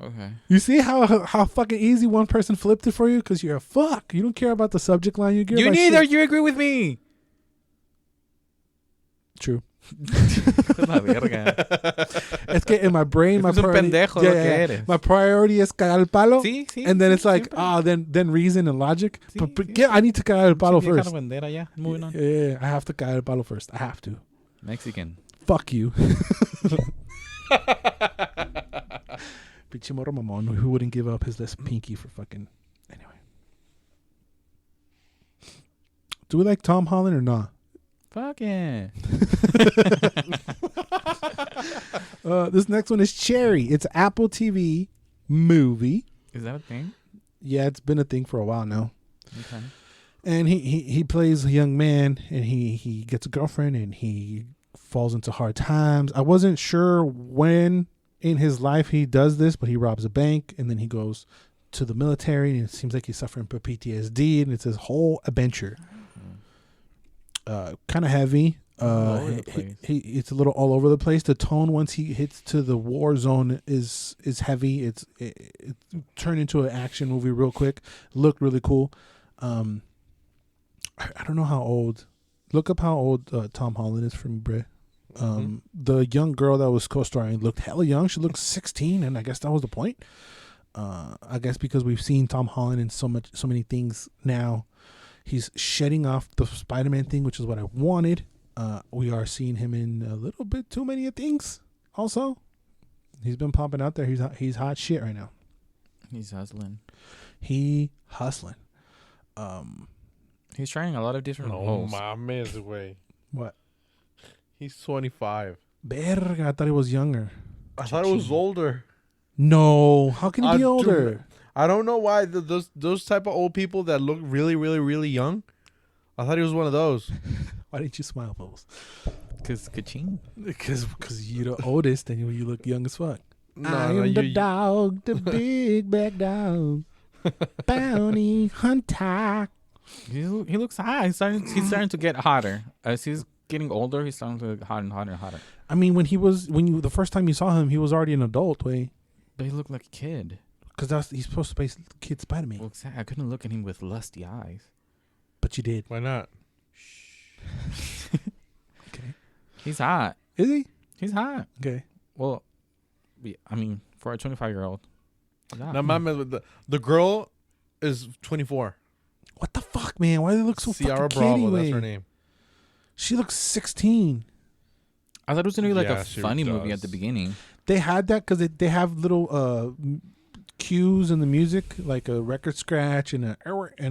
okay. You see how fucking easy one person flipped it for you because you're a fuck. You don't care about the subject line. You care You about neither. shit. You agree with me. True. La verga. Es que in my brain, my Es un priority, pendejo lo que eres. my priority is cagar el palo. Sí, sí. And then sí, it's like, siempre. then reason and logic. Sí, But sí. yeah, I need to cagar el palo Sí, dejar first. vender allá. Moving on. Yeah, I have to cagar el palo first. I have to. Mexican. Fuck you. Pinche morro mamón who wouldn't give up his left pinky for fucking... Anyway. Do we like Tom Holland or not? Fuck yeah. This next one is Cherry. It's Apple TV movie. Is that a thing? Yeah, it's been a thing for a while now. Okay. And he plays a young man, and he gets a girlfriend, and he falls into hard times. I wasn't sure when in his life he does this, but he robs a bank, and then he goes to the military, and it seems like he's suffering from PTSD, and it's his whole adventure. Kind of heavy. All over the place. It's a little all over the place. The tone once he hits to the war zone is heavy. It turned into an action movie real quick. Looked really cool. I don't know how old. Look up how old Tom Holland is for me, Bray. The young girl that was co-starring looked hella young. She looked 16, and I guess that was the point. I guess because we've seen Tom Holland in so many things now, he's shedding off the Spider-Man thing, which is what I wanted. We are seeing him in a little bit too many things. Also, he's been popping out there. He's hot shit right now. He's hustling. He hustling. He's trying a lot of different No roles. mames, güey. What? He's 25. Verga, I thought he was younger. I thought it was older. No, how can he be Dude, older? I don't know why those type of old people that look really, really, really young. I thought he was one of those. Why didn't you smile, Bubbles? Cause ka-ching. Because you're the oldest and you look young as fuck. No, I no, am the dog, the big black dog, bounty hunter. He looks hot. He's starting to get hotter. As he's getting older, he's starting to get hotter and hotter and hotter. I mean, the first time you saw him, he was already an adult, way. But he looked like a kid. Because he's supposed to play kid Spider-Man. Well, I couldn't look at him with lusty eyes. But you did. Why not? Okay. He's hot. Is he? He's hot. Okay. Well, I mean, for a 25-year-old. No mames, the girl is 24. What the fuck, man? Why do they look so Ciara fucking Bravo, kiddie, that's way? her name. She looks 16. I thought it was gonna be like Yeah, a she funny movie does. at the beginning. They had that because they have little cues in the music, like a record scratch and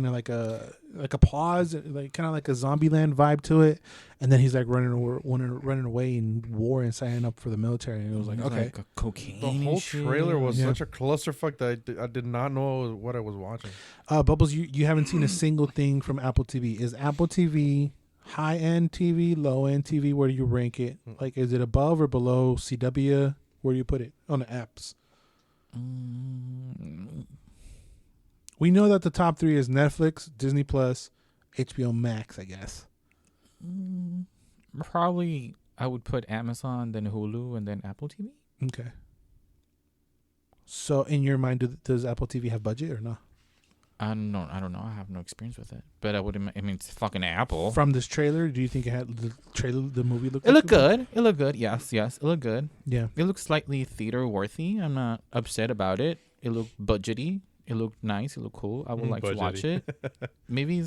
like a pause, like kind of like a Zombieland vibe to it. And then he's like running away in war and signing up for the military. And it was like, It was okay, like a cocaine. The whole and shit. trailer was Yeah. such a clusterfuck that I did not know what I was watching. Bubbles, you haven't seen a single thing from Apple TV. Is Apple TV high end TV, low end TV? Where do you rank it? Like, is it above or below CW? Where do you put it on the apps? We know that the top three is Netflix, Disney Plus, HBO Max, I guess. Probably I would put Amazon, then Hulu, and then Apple TV. Okay. So, in your mind, does Apple TV have budget or not? I don't know. I have no experience with it, but I would. I mean, it's fucking Apple. From this trailer, do you think it had the movie looked? It looked good. It looked good. Yes. It looked good. Yeah. It looked slightly theater worthy. I'm not upset about it. It looked budgety. It looked nice. It looked cool. I would like to watch it. Maybe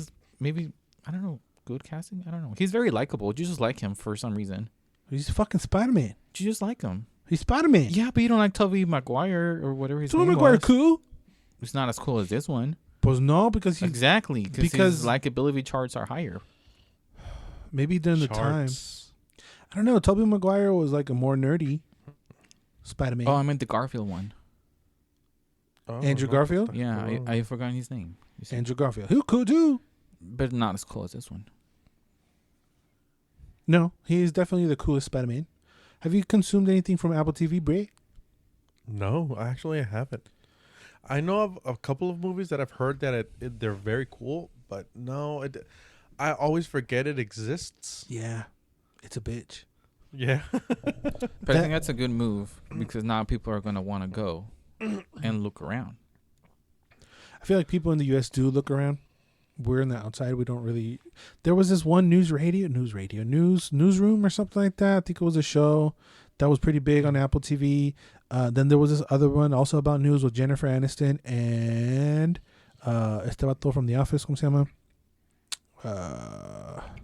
I don't know. Good casting. I don't know. He's very likable. You just like him for some reason. He's fucking Spider-Man. You just like him. He's Spider-Man. Yeah, but you don't like Tobey Maguire or whatever his Tobey name Maguire was. cool. It's not as cool as this one. Pues no, because he's Exactly, because his likability charts are higher. maybe during the time. Charts. I don't know. Tobey Maguire was like a more nerdy Spider-Man. Oh, I meant the Garfield one. Oh, Andrew no. Garfield? Yeah, I forgot his name. You see. Andrew Garfield. Who could do? But not as cool as this one. No, he is definitely the coolest Spider-Man. Have you consumed anything from Apple TV, Bray? No, actually, I haven't. I know of a couple of movies that I've heard that they're very cool, but no, I always forget it exists. Yeah, it's a bitch. Yeah. But I think that's a good move because now people are gonna want to go and look around. I feel like people in the U.S. do look around we're in the outside. We don't really. There was this one newsroom or something like that. I think it was a show that was pretty big on Apple TV. Then there was this other one also about news with Jennifer Aniston and este vato from The Office. ¿Cómo se llama?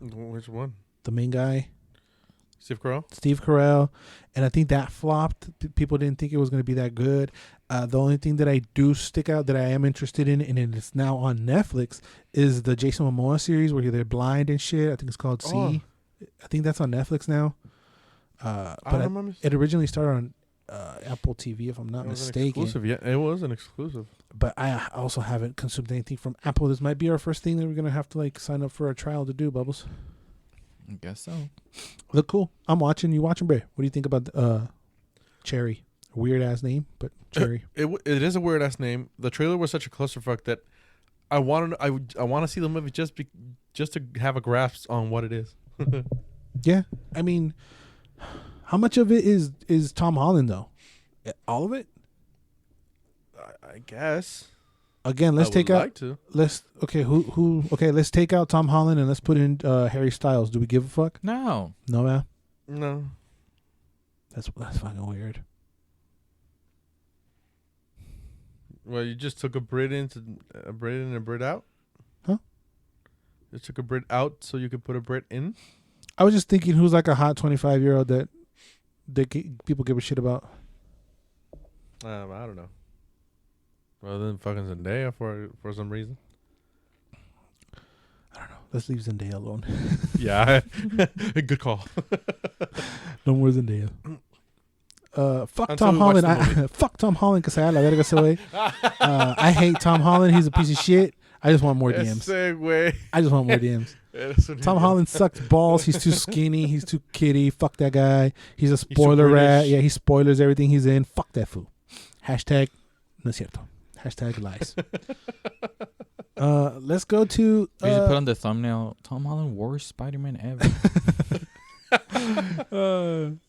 Which one? The main guy. Steve Carell. And I think that flopped. People didn't think it was going to be that good. The only thing that I do stick out that I am interested in, and it's now on Netflix, is the Jason Momoa series where they're blind and shit. I think it's called C. I think that's on Netflix now. But it originally started on Apple TV, if I'm not mistaken. It was an exclusive. But I also haven't consumed anything from Apple. This might be our first thing that we're going to have to like sign up for a trial to do, Bubbles. I guess so. Look cool. I'm watching. You watching, Bray? What do you think about Cherry? Weird ass name, but Cherry. It is a weird ass name. The trailer was such a clusterfuck that I want to see the movie just to have a grasp on what it is. Yeah, I mean, how much of it is Tom Holland though? All of it? I guess. Again, let's take out. Let's take out Tom Holland and let's put in Harry Styles. Do we give a fuck? No, man. No. That's fucking weird. Well, you just took a Brit in and a Brit out? Huh? You took a Brit out so you could put a Brit in? I was just thinking who's like a hot 25-year-old that people give a shit about. I don't know. Other than fucking Zendaya for some reason. I don't know. Let's leave Zendaya alone. Yeah. Good call. No more Zendaya. Fuck Tom Holland. Fuck Tom Holland que sea la verga ese güey. I hate Tom Holland. He's a piece of shit. I just want more DMs. I just want more DMs. Tom Holland sucks balls. He's too skinny. He's too kitty. Fuck that guy. He's a spoiler rat. Yeah, he spoilers everything he's in. Fuck that fool. Hashtag no es cierto. Hashtag lies. Let's go to. We should put on the thumbnail. Tom Holland, worst Spider-Man ever.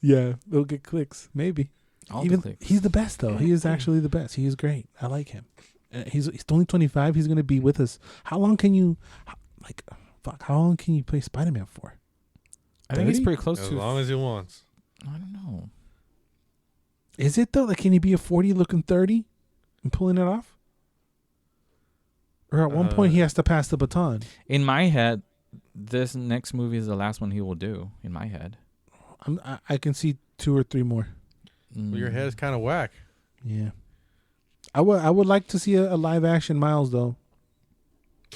Yeah, it'll get clicks. Maybe. He's the best though. He is actually the best. He is great. I like him. He's only 25. He's gonna be with us. How long can you, How long can you play Spider-Man for? I think he's pretty close as to. As long as he wants. I don't know. Is it though? Like, can he be a 40 looking 30 and pulling it off? Or at one point he has to pass the baton. In my head, this next movie is the last one he will do. In my head, I can see 2 or 3 more. Well, your head is kind of whack. Yeah. I would like to see a live action Miles though.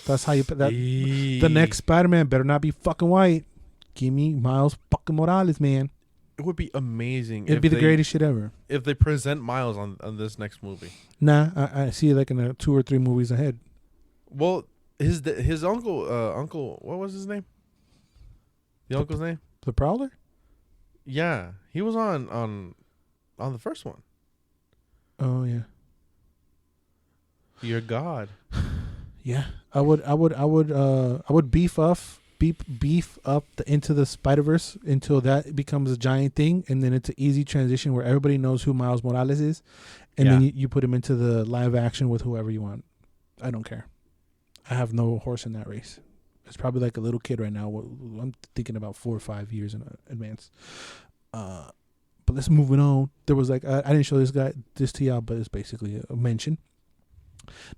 That's how you put that. The next Spider-Man better not be fucking white. Give me Miles fucking Morales, man. It would be amazing. It'd be the greatest shit ever. If they present Miles on this next movie. Nah, I see it like in 2 or 3 movies ahead. Well, his uncle, what was his name? The uncle's name? The Prowler? Yeah, he was on the first one. Oh yeah. Your God. Yeah, I would beef up the Into the Spider-Verse until that becomes a giant thing, and then it's an easy transition where everybody knows who Miles Morales is, and then you put him into the live action with whoever you want. I don't care. I have no horse in that race. It's probably like a little kid right now. I'm thinking about 4 or 5 years in advance. But let's move it on. There was like I didn't show this to y'all, but it's basically a mention.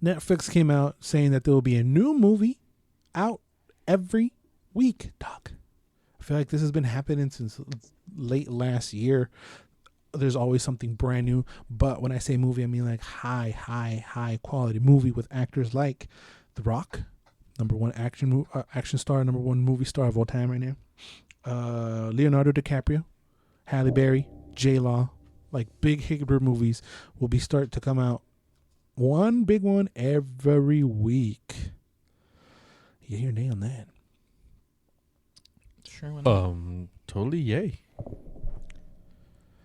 Netflix came out saying that there will be a new movie out every week, Doc. I feel like this has been happening since late last year. There's always something brand new. But when I say movie, I mean like high quality movie with actors like The Rock, #1 action star, #1 movie star of all time right now. Leonardo DiCaprio, Halle Berry, J-Law, like big hitter movies will be start to come out. One big one every week. You hear nay on that? Sure. Totally yay.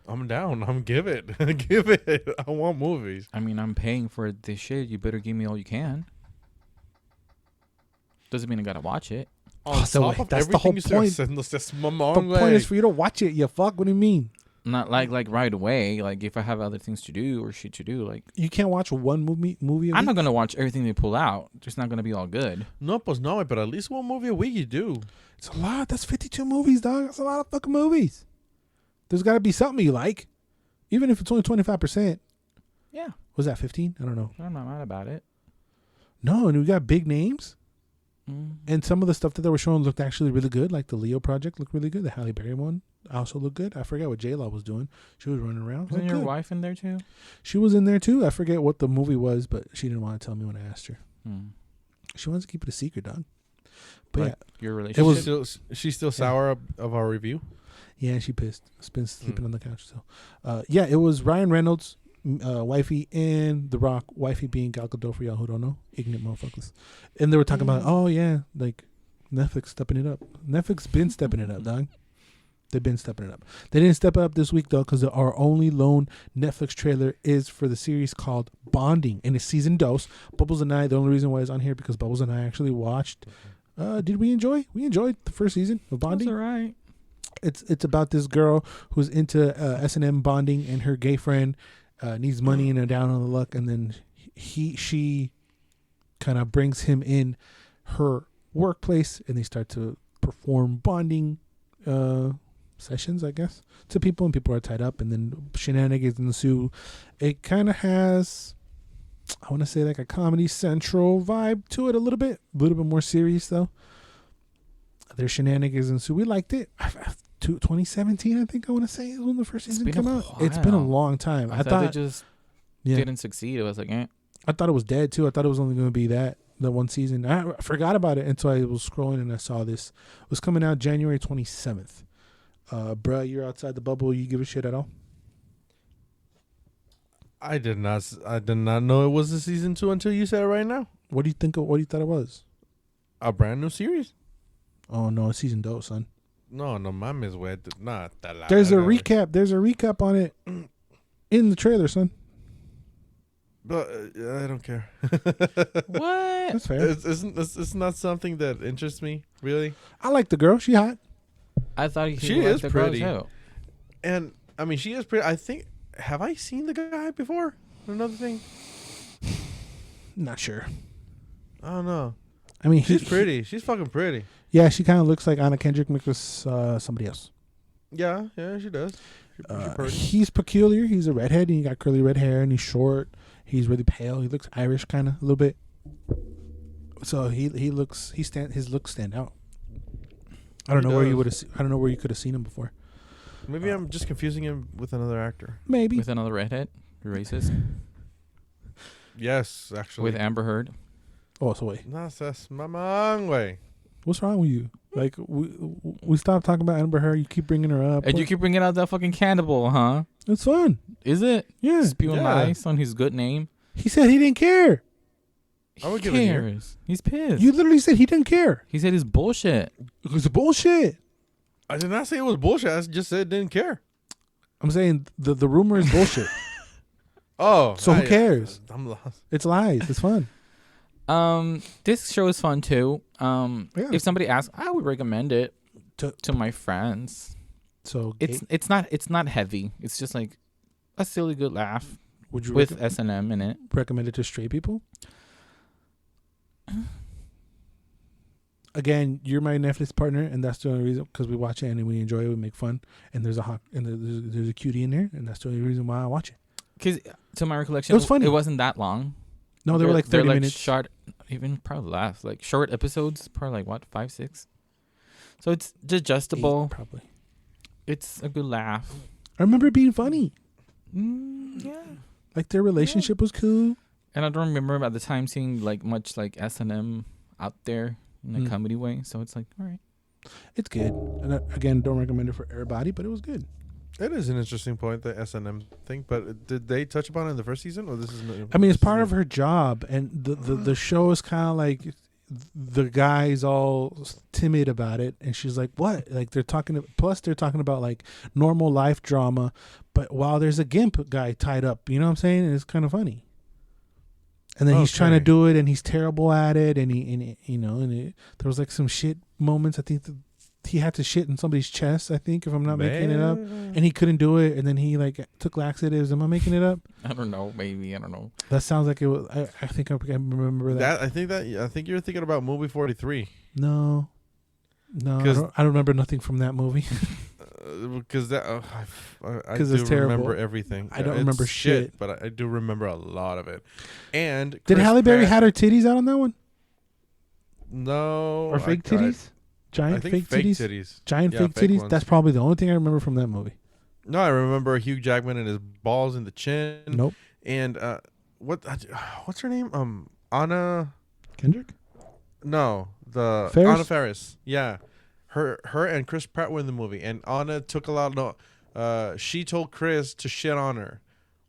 I'm down. Give it. Give it. I want movies. I mean, I'm paying for this shit. You better give me all you can. Doesn't mean I gotta watch it. That's the whole point. The point is for you to watch it. You fuck. What do you mean? Not like right away. Like if I have other things to do or shit to do, like You can't watch one movie. I'm not gonna watch everything they pull out. It's not gonna be all good. No, pues no, but at least one movie a week you do. It's a lot. That's 52 movies, dog. That's a lot of fucking movies. There's got to be something you like, even if it's only 25%. Yeah, Was that 15? I don't know. I'm not mad about it. No, and we got big names, Mm. and some of the stuff that they were showing looked actually really good. Like the Leo project looked really good. The Halle Berry one also looked good. I forget what J-Law was doing. She was running around. Wasn't Looked your good. wife in there too? She was in there too. I forget what the movie was, but she didn't want to tell me when I asked her. Mm. She wants to keep it a secret, dog. But Right. Your relationship. was- She's still sour of our review. yeah, she pissed. She's been sleeping on the couch. So, yeah, it was Ryan Reynolds, wifey, and The Rock, wifey being Gal Gadot for y'all who don't know, ignorant motherfuckers. And they were talking about, oh yeah, like Netflix stepping it up. Netflix been stepping it up, dog. They've been stepping it up. They didn't step it up this week though, because our only lone Netflix trailer is for the series called Bonding, and it's season dose. Bubbles and I, the only reason why it's on here because Bubbles and I actually watched. Did we enjoy? We enjoyed the first season of Bonding. That's all right. It's about this girl who's into S&M bonding, and her gay friend needs money and they're down on the luck, and then she kind of brings him in her workplace, and they start to perform bonding sessions, I guess, to people, and people are tied up, and then shenanigans ensue. It kind of has, I want to say, like a Comedy Central vibe to it a little bit more serious though. Their shenanigans ensue. We liked it. 2017, I think I want to say, is when the first season came out. It's been a long time. I thought they just yeah, didn't succeed. I was like, I thought it was dead too. I thought it was only going to be the one season. I forgot about it until I was scrolling and I saw this. It was coming out January 27th. Bruh, you're outside the bubble. You give a shit at all? I did not know it was a season 2 until you said it right now. What do you think? What do you thought it was? A brand new series? Oh no, it's season dose, son. No mames, güey. Not that larga, There's a güey. recap. There's a recap on it in the trailer, son. But I don't care. what? That's fair. It's not something that interests me, really. I like the girl. She hot. I thought She liked is the girl, pretty. too. And, I mean, she is pretty. I think, have I seen the guy before? Another thing? Not sure. I don't know. I mean, She's pretty. She's fucking pretty. Yeah, she kind of looks like Anna Kendrick mixed with somebody else. Yeah, she does. She's pretty. He's peculiar. He's a redhead, and he got curly red hair, and he's short. He's really pale. He looks Irish, kind of a little bit. So his looks stand out. I don't He know where you does. would have. I don't know where you could have seen him before. Maybe I'm just confusing him with another actor. Maybe. With another redhead, racist. Yes, actually. With Amber Heard. Oh, so wait. No, that's mamang, way. What's wrong with you? Like we stopped talking about Amber Heard. You keep bringing her up. And you keep bringing out that fucking cannibal, huh? It's fun. Is it? Yeah. Spewing Yeah. lies on his good name. He said he didn't care. I would He give it a year. cares. He's pissed. You literally said he didn't care. He said it's bullshit. It was bullshit. I did not say it was bullshit. I just said didn't care. I'm saying the rumor is bullshit. Oh. So who cares? I'm lost. It's lies. It's fun. This show is fun too. Yeah. If somebody asks, I would recommend it To- to my friends. So It's not heavy. It's just like a silly good laugh would you with S&M in it. recommend it to straight people? Again, you're my Netflix partner, and that's the only reason, because we watch it and we enjoy it, we make fun, and there's a cutie in there, and that's the only reason why I watch it. Because to my recollection, It was funny. It wasn't that long. No, they were like 30 minutes. Short, even probably less. Like short episodes, probably like what 5, 6. So it's digestible. 8, probably. It's a good laugh. I remember it being funny. Yeah. Like their relationship was cool. And I don't remember at the time seeing like much like S&M out there in a Mm. comedy way. So it's like, all right. It's good. And again, don't recommend it for everybody, but it was good. It is an interesting point, the S&M thing. But did they touch upon it in the first season, or this is? I mean, it's part of her job, and the show is kind of like the guy's all timid about it, and she's like, "What?" Like they're talking. Plus, they're talking about like normal life drama, but while there's a gimp guy tied up, you know what I'm saying? And it's kind of funny. And then he's trying to Okay. do it, and he's terrible at it, and there was like some shit moments. I think he had to shit in somebody's chest, I think, if I'm not making it up. And he couldn't do it, and then he like took laxatives. Am I making it up? I don't know. Maybe I don't know. That sounds like it was. I think I remember that. I think you're thinking about movie 43. No, I don't remember nothing from that movie. Because that I do it's terrible. remember everything. I don't It's remember shit, but I do remember a lot of it. And Did Chris Halle Berry Pratt- had her titties out on that one, No, or fake titties? I Giant think fake titties. Giant Yeah, fake fake titties. ones. That's probably the only thing I remember from that movie. No, I remember Hugh Jackman and his balls in the chin. Nope. And what's her name? Anna. Kendrick. No, the Faris? Anna Faris. Yeah, her and Chris Pratt were in the movie, and Anna took a lot. She told Chris to shit on her.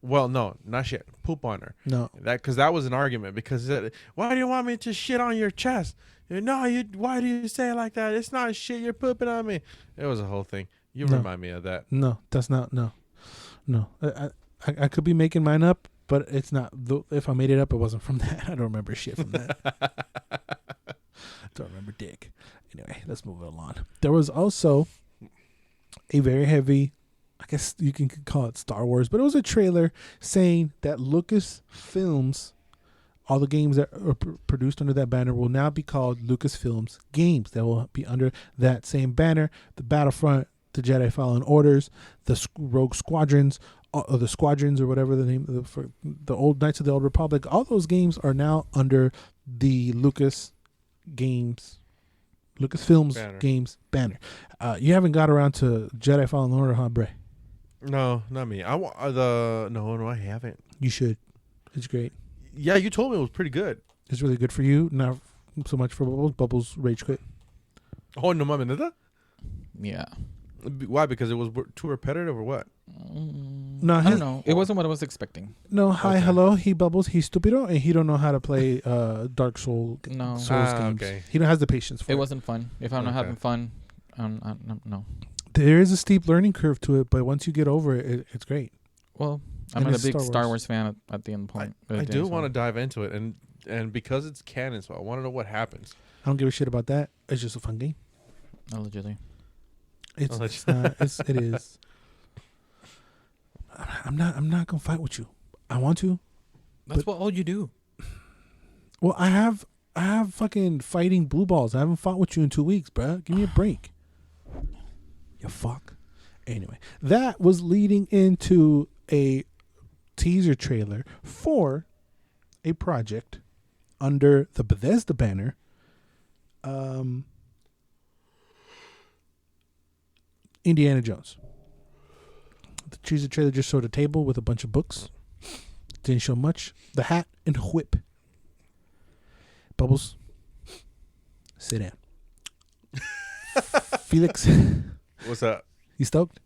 Well, no, not shit, poop on her. No. Because that was an argument. Because why do you want me to shit on your chest? No, why do you say it like that? It's not shit. You're pooping on me. It was a whole thing. You No. remind me of that. No, that's not. No. I could be making mine up, but it's not. If I made it up, it wasn't from that. I don't remember shit from that. Don't remember dick. Anyway, let's move along. There was also a very heavy, I guess you can call it Star Wars, but it was a trailer saying that Lucasfilms, all the games that are produced under that banner will now be called Lucasfilms games. That will be under that same banner. The Battlefront, the Jedi Fallen Orders, the Rogue Squadrons, or the Squadrons, or whatever the name of for the old Knights of the Old Republic. All those games are now under the Lucasfilms Banner. games banner. You haven't got around to Jedi Fallen Order, huh, Bray? No, not me. No, I haven't. You should. It's great. Yeah, you told me it was pretty good. It's really good for you. Not so much for Bubbles. Bubbles rage quit. Oh, no, mames, neta? Yeah. Why? Because it was too repetitive, or what? No, I don't know. It wasn't what I was expecting. No, hi, Okay. hello. He Bubbles. He's stupido, and he don't know how to play Dark Souls No. games. Okay. He don't has the patience for It it. wasn't fun. If I'm not Okay. having fun, no. There is a steep learning curve to it, but once you get over it, it's great. Well, I'm And not a it's big Star Star Wars. Wars fan at the end point. I do want to dive into it, and because it's canon, so I want to know what happens. I don't give a shit about that. It's just a fun game. Allegedly. It's not. It is. I'm not gonna fight with you. I want to. That's what all you do. Well, I have fucking fighting blue balls. I haven't fought with you in 2 weeks, bruh. Give me a break. You fuck. Anyway, that was leading into a teaser trailer for a project under the Bethesda banner. Indiana Jones. The teaser trailer just showed a table with a bunch of books. Didn't show much. The hat and whip. Bubbles, sit down. Felix, What's that? you stoked?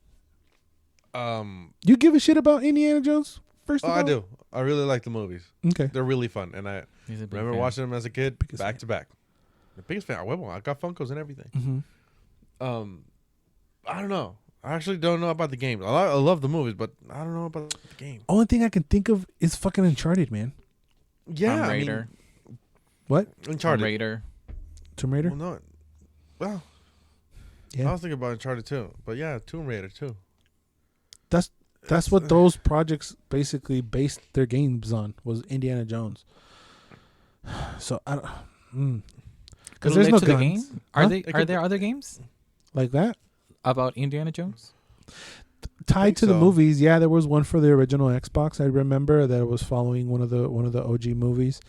You give a shit about Indiana Jones? First of all, I do. I really like the movies. Okay. They're really fun, and I He's a big remember fan. watching them as a kid, Biggest back fan. to back. The biggest fan. I got Funkos and everything. Mm-hmm. I don't know. I actually don't know about the games. I love the movies, but I don't know about the game. Only thing I can think of is fucking Uncharted, man. Yeah, Tomb I Raider. What? mean, Tomb Uncharted. Raider. Tomb Raider? Well, no. Well, Yeah. I was thinking about Uncharted too, but yeah, Tomb Raider too. That's what those projects basically based their games on, was Indiana Jones. So I don't. Because there's no Relate to the guns. game? Are Huh? they? Are there other games Like that. about Indiana Jones? Tied think to the so. movies, yeah, there was one for the original Xbox. I remember that it was following one of the OG movies.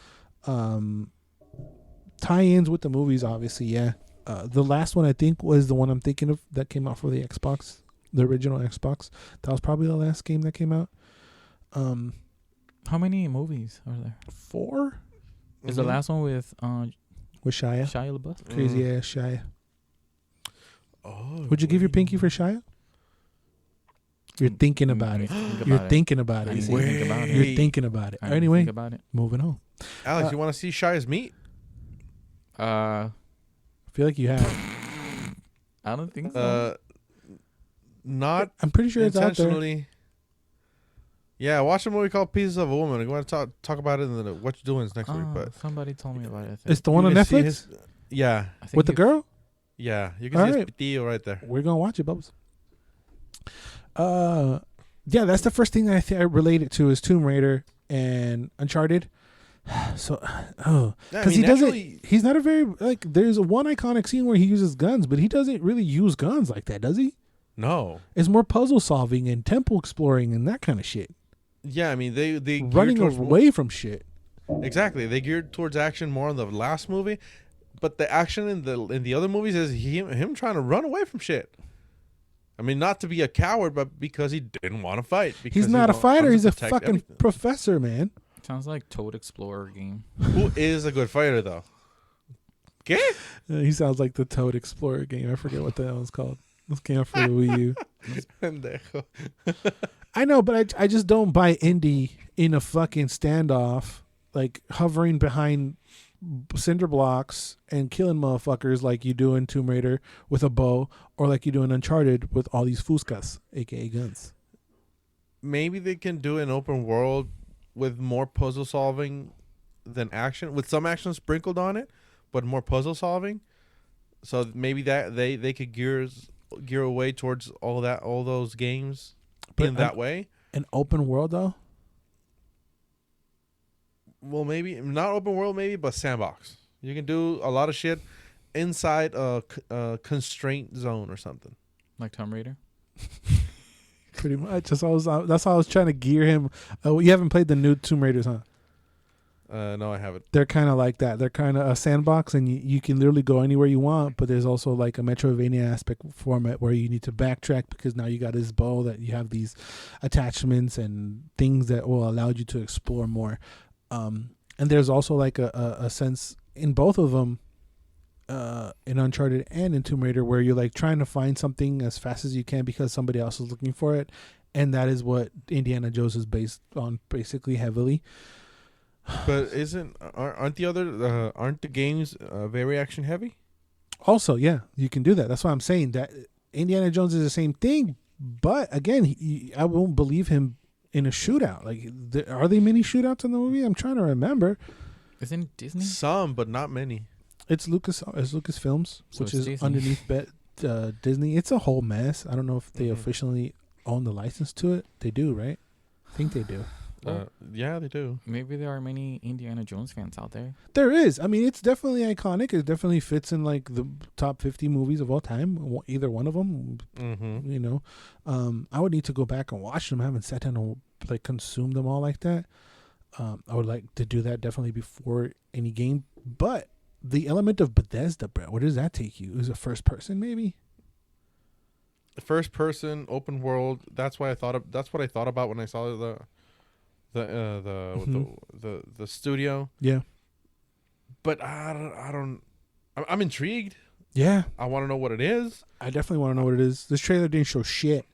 Tie-ins with the movies, obviously, yeah. The last one I think was the one I'm thinking of that came out for the Xbox, the original Xbox. That was probably the last game that came out. How many movies are there? 4 Is the last one with with Shia, Shia LaBeouf? crazy ass Shia. Oh, Would you give your pinky for Shia? You're thinking about it. You're thinking about I it. need See? to think about it. You're thinking about it. I need to Anyway, think about it. moving on. Alex, you want to see Shia's meat? I feel like you have. I don't think so. Not I'm pretty sure it's out there. intentionally. Yeah, watch a movie called Pieces of a Woman. I'm going to talk about it in the What You Doing next week. But somebody told me about it. I think. It's the one you on can see Netflix his- yeah, I think with the he- girl. Yeah, you can All see right. his Theo right there. We're gonna watch it, Bubbles. Yeah, that's the first thing that I relate it to is Tomb Raider and Uncharted. So, Yeah, because he doesn't. He's not a very like. There's one iconic scene where he uses guns, but he doesn't really use guns like that, does he? No. It's more puzzle solving and temple exploring and that kind of shit. Yeah, I mean they geared Running towards away from shit. Exactly, they geared towards action more in the last movie, but the action in the other movies is him trying to run away from shit. I mean, not to be a coward, but because he didn't want to fight. He's not a fighter. He's a fucking everything. professor, man. Sounds like Toad Explorer game. Who is a good fighter though? Okay. He sounds like the Toad Explorer game. I forget what that one's called. This came out for the Wii U. Pendejo. I know, but I just don't buy Indy in a fucking standoff, like hovering behind cinder blocks and killing motherfuckers like you do in Tomb Raider with a bow, or like you do in Uncharted with all these fuscas, aka guns. Maybe they can do an open world with more puzzle solving than action, with some action sprinkled on it, but more puzzle solving. So maybe that they could gear away towards all those games in that way. An open world though. Well, maybe not open world, maybe, but sandbox. You can do a lot of shit inside a constraint zone or something. Like Tomb Raider? Pretty much. That's how I was trying to gear him. You haven't played the new Tomb Raiders, huh? No, I haven't. They're kind of like that. They're kind of a sandbox, and you can literally go anywhere you want. But there's also like a Metroidvania aspect format where you need to backtrack because now you got this bow that you have these attachments and things that will allow you to explore more. And there's also like a sense in both of them, in Uncharted and in Tomb Raider, where you're like trying to find something as fast as you can because somebody else is looking for it, and that is what Indiana Jones is based on, basically heavily. But aren't the games very action heavy? Also, yeah, you can do that. That's why I'm saying that Indiana Jones is the same thing, but again, I won't believe him in a shootout. Like, are there many shootouts in the movie? I'm trying to remember. Isn't it Disney? Some, but not many. It's Lucasfilms, So which it's is Disney. underneath Disney. It's a whole mess. I don't know if they officially own the license to it. They do, right? I think they do. Yeah, they do. Maybe there are many Indiana Jones fans out there. There is. I mean, it's definitely iconic. It definitely fits in like the top 50 movies of all time. Either one of them, Mm-hmm. you know. I would need to go back and watch them. I haven't sat down and like consume them all like that. I would like to do that definitely before any game. But the element of Bethesda, bro, where does that take you? Is it first person, maybe? First person, open world. That's what I thought about when I saw the studio. Yeah. But I'm intrigued. Yeah. I want to know what it is. I definitely want to know what it is. This trailer didn't show shit.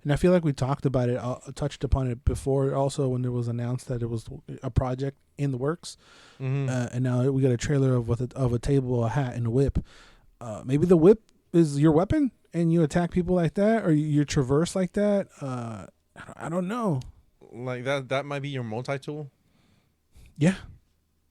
And I feel like we talked about it, touched upon it before also when it was announced that it was a project in the works. Mm-hmm. And now we got a trailer of a table, a hat, and a whip. Maybe the whip is your weapon and you attack people like that, or you traverse like that. I don't know. Like that might be your multi-tool. Yeah.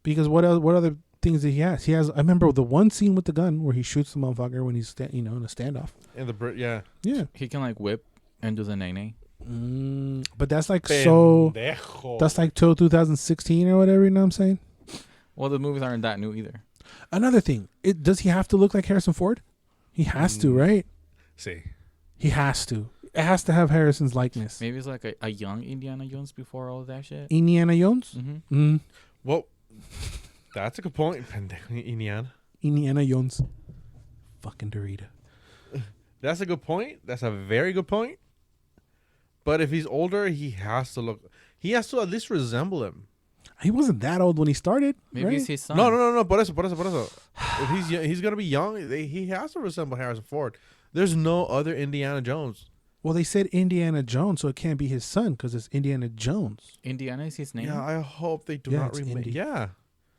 Because what other things that he has? He has. I remember the one scene with the gun where he shoots the motherfucker when he's in a standoff. In the yeah. Yeah. He can like whip and do the nay. But that's like so. That's like till 2016 or whatever. You know what I'm saying? Well, the movies aren't that new either. Another thing, does he have to look like Harrison Ford? He has to, right? See. He has to. It has to have Harrison's likeness. Maybe it's like a young Indiana Jones before all that shit. Indiana Jones? Mm-hmm. Well, that's a good point. Indiana. Indiana Jones. Fucking Dorito. That's a good point. That's a very good point. But if he's older, he has to at least resemble him. He wasn't that old when he started. Maybe right? it's his son. No. Por eso. If he's gonna be young, he has to resemble Harrison Ford. There's no other Indiana Jones. Well, they said Indiana Jones, so it can't be his son because it's Indiana Jones. Indiana is his name. Yeah, I hope they do Yeah, not it's remake. Indy. Yeah,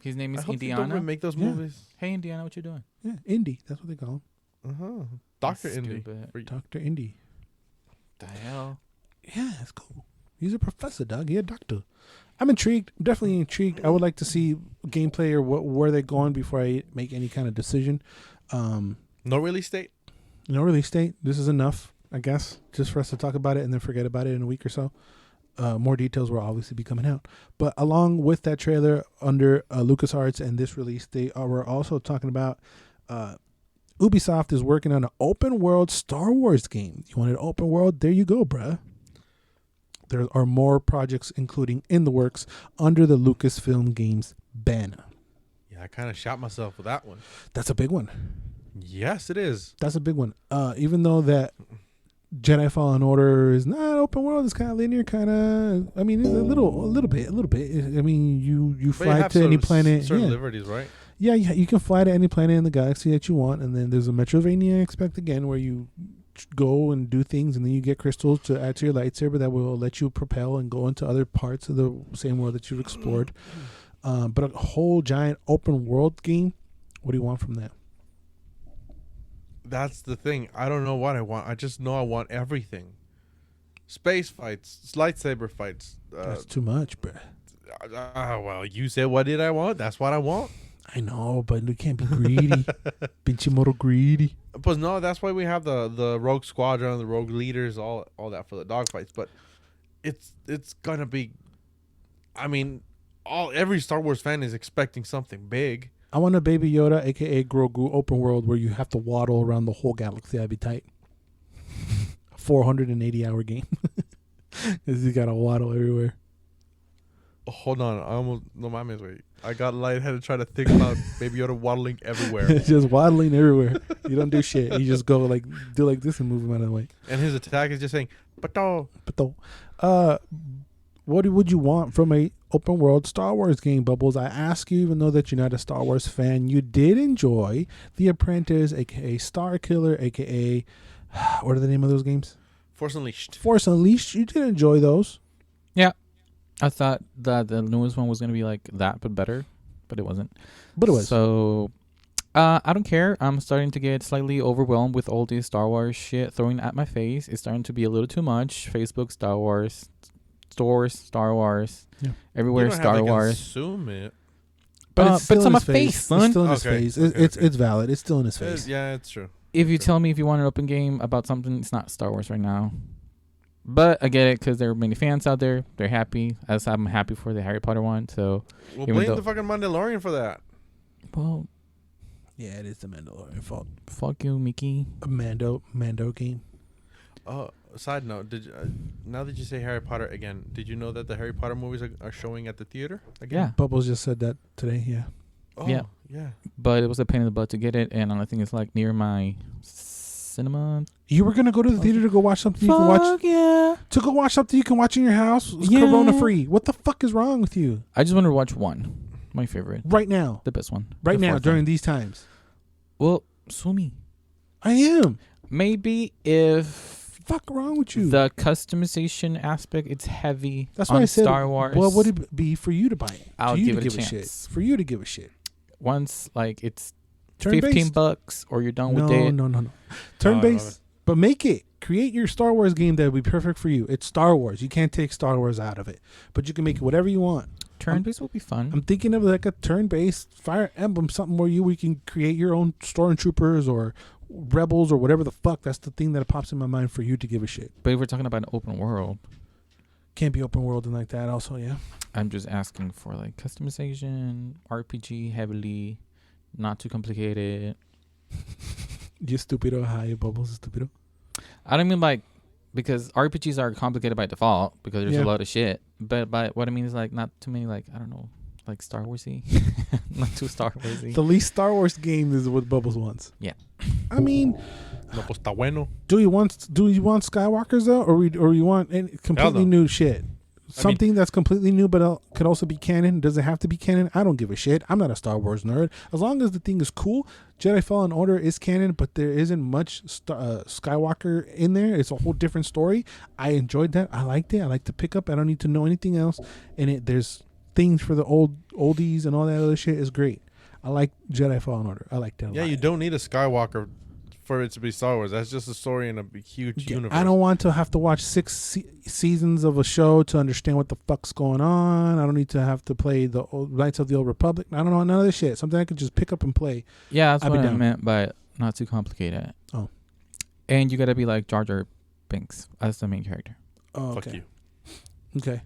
His name I is hope they don't Indiana. remake those Yeah. movies. Hey, Indiana, what you doing? Yeah, Indy. That's what they call him. Doctor That's Indy. stupid. Dr. Indy. The hell? Yeah, that's cool. He's a professor, dog. He's a doctor. I'm intrigued. I'm definitely intrigued. I would like to see gameplay or where they're going before I make any kind of decision. No release date? No release date. This is enough, I guess, just for us to talk about it and then forget about it in a week or so. More details will obviously be coming out. But along with that trailer under LucasArts and this release, they were also talking about Ubisoft is working on an open world Star Wars game. You want an open world? There you go, bruh. There are more projects including in the works under the Lucasfilm Games banner. Yeah, I kind of shot myself with that one. That's a big one. Yes, it is. That's a big one. Even though that Jedi Fallen Order is not open world, it's kind of linear, kind of. I mean, it's a little bit. I mean, you fly to any planet. Certain liberties, right? Yeah, you can fly to any planet in the galaxy that you want, and then there's a Metroidvania aspect again where you go and do things, and then you get crystals to add to your lightsaber that will let you propel and go into other parts of the same world that you've explored. But a whole giant open world game. What do you want from that? That's the thing. I don't know what I want. I just know I want everything. Space fights, lightsaber fights. That's too much, bro. Well, you said what did I want? That's what I want. I know, but you can't be greedy. Pinche greedy. But no, that's why we have the Rogue Squadron, the Rogue Leaders, all that for the dogfights. But it's gonna be. I mean, every Star Wars fan is expecting something big. I want a Baby Yoda, aka Grogu, open world where you have to waddle around the whole galaxy. That'd be tight. 480-hour game. Because you gotta waddle everywhere. Hold on, I almost no mames, wait. I got lightheaded trying to think about Baby Yoda waddling everywhere. Just waddling everywhere. You don't do shit. You just go do like this and move him out of the way. And his attack is just saying, "Pato." What would you want from a open world Star Wars game, Bubbles? I ask you, even though that you're not a Star Wars fan, you did enjoy The Apprentice, aka Star Killer, aka what are the name of those games? Force Unleashed. Force Unleashed. You did enjoy those. Yeah. I thought that the newest one was going to be like that, but better. But it wasn't. But it was. So, I don't care. I'm starting to get slightly overwhelmed with all this Star Wars shit throwing at my face. It's starting to be a little too much. Facebook, Star Wars. Stores, Star Wars. Yeah. Everywhere, Star Wars. Consume it. But it's on my face, son. It's still in his face. It's valid. It's still in his face. Yeah, it's true. If you tell me if you want an open game about something, it's not Star Wars right now. But I get it because there are many fans out there. They're happy. As I'm happy for the Harry Potter one. So, well, blame the fucking Mandalorian for that. Well, yeah, it is the Mandalorian fault. Fuck you, Mickey. A Mando game. Oh, side note, now that you say Harry Potter again, did you know that the Harry Potter movies are showing at the theater again? Yeah. Bubbles just said that today, yeah. Oh, yeah. But it was a pain in the butt to get it, and I think it's like near my cinema. You were gonna go to the theater to go watch something you can watch? Yeah. To go watch something you can watch in your house? It's Corona free. What the fuck is wrong with you? I just wanted to watch one. My favorite. Right now. The best one. Right now, during these times. Well, Sumi. I am. Maybe if fuck wrong with you? The customization aspect, it's heavy. That's why I said Star Wars. What would it be for you to buy it? I'll give it a chance. For you to give a shit. Once like it's Turn-based? $15 or you're done with it. No. Turn-based, but make it. Create your Star Wars game that would be perfect for you. It's Star Wars. You can't take Star Wars out of it, but you can make it whatever you want. Turn-based will be fun. I'm thinking of like a turn-based Fire Emblem, something where you can create your own stormtroopers or rebels or whatever the fuck. That's the thing that pops in my mind for you to give a shit. But if we're talking about an open world, can't be open world and like that. Also, yeah. I'm just asking for like customization, RPG heavily, not too complicated. You stupido, hi Bubbles, stupido. I don't mean like because RPGs are complicated by default because there's a lot of shit. But what I mean is like not too many like I don't know. Like Star Warsy, not too Star Warsy. The least Star Wars game is what Bubbles wants. Yeah, I mean, no, pues está bueno. Do you want Skywalkers though, or you want any completely new shit? Something that's completely new, but could also be canon. Does it have to be canon? I don't give a shit. I'm not a Star Wars nerd. As long as the thing is cool, Jedi Fallen Order is canon, but there isn't much Skywalker in there. It's a whole different story. I enjoyed that. I liked it. I like to pick up. I don't need to know anything else. And there's things for the oldies and all that other shit is great. I like Jedi Fallen Order. I like that. Yeah, you don't need a Skywalker for it to be Star Wars. That's just a story in a huge universe. I don't want to have to watch 6 seasons of a show to understand what the fuck's going on. I don't need to have to play the Knights of the Old Republic. I don't know none of this shit. Something I could just pick up and play. Yeah, that's what I meant by not too complicated. Oh. And you gotta be like Jar Jar Binks as the main character. Oh, Fuck okay. you. Okay.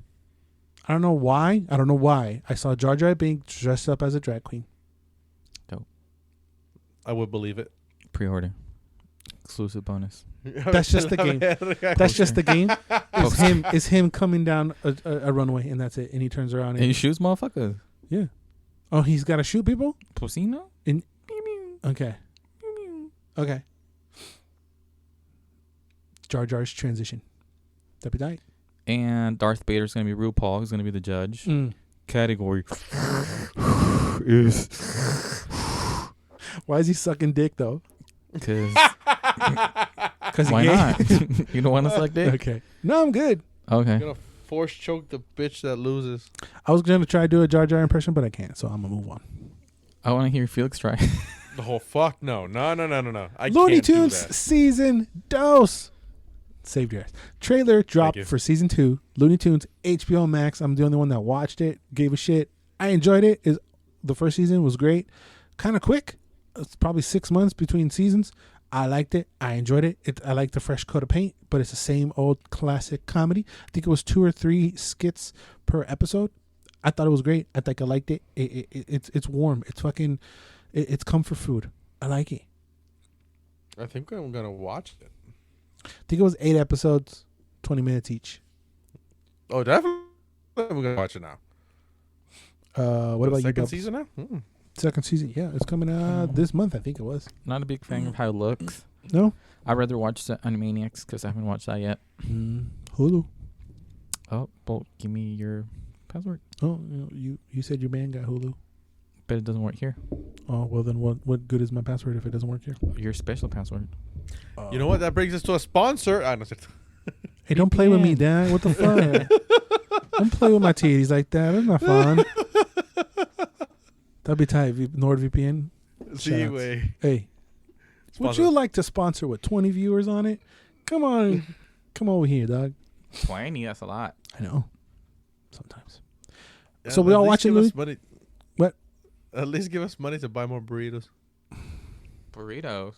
I don't know why. I saw Jar Jar Binks dressed up as a drag queen. I would believe it. Pre-order. Exclusive bonus. That's just the game. That's just the game. It's him coming down a runway, and that's it. And he turns around And he shoots motherfuckers. yeah. Oh, he's got to shoot people. Pusino? Okay. Okay. Jar Jar's transition. That'd be tight. And Darth Vader's gonna be RuPaul. He's gonna be the judge. Category is Why is he sucking dick though? because Because why not? You don't want to suck dick? Okay. No, I'm good. Okay. I'm gonna force choke the bitch that loses. I was gonna try to do a Jar Jar impression, but I can't, so I'm gonna move on. I want to hear Felix try. Oh fuck no. I Looney can't do Tunes that. season dose. Saved your ass. Trailer dropped you. for season 2. Looney Tunes HBO Max. I'm the only one that watched it. Gave a shit. I enjoyed it. The first season was great. Kind of quick. It's probably 6 months between seasons. I liked it. I enjoyed it. I like the fresh coat of paint, but it's the same old classic comedy. I think it was 2 or 3 skits per episode. I thought it was great. I think I liked it. It's warm. It's fucking. It's comfort food. I like it. I think I'm gonna watch it. I think it was 8 episodes, 20 minutes each. Oh, definitely. I'm gonna watch it now. What about you? Second Bubs? season now? Second season. Yeah, it's coming out this month. I think it was. Not a big fan of how it looks. No. I'd rather watch the Animaniacs because I haven't watched that yet. Hulu. Oh, well, give me your password. Oh, you said your man got Hulu. But it doesn't work here. Oh well, then what good is my password if it doesn't work here? Your special password. You know what? That brings us to a sponsor. Hey, don't play with me, Dad. What the fuck? Don't play with my titties like that. That's not fun. That'd be tight. NordVPN. See, way. Hey, would you like to sponsor with 20 viewers on it? Come on, come over here, dog. 20? That's a lot. I know. Sometimes. Yeah, So we at all least watching give us Louis? money. What? At least give us money to buy more burritos. Burritos.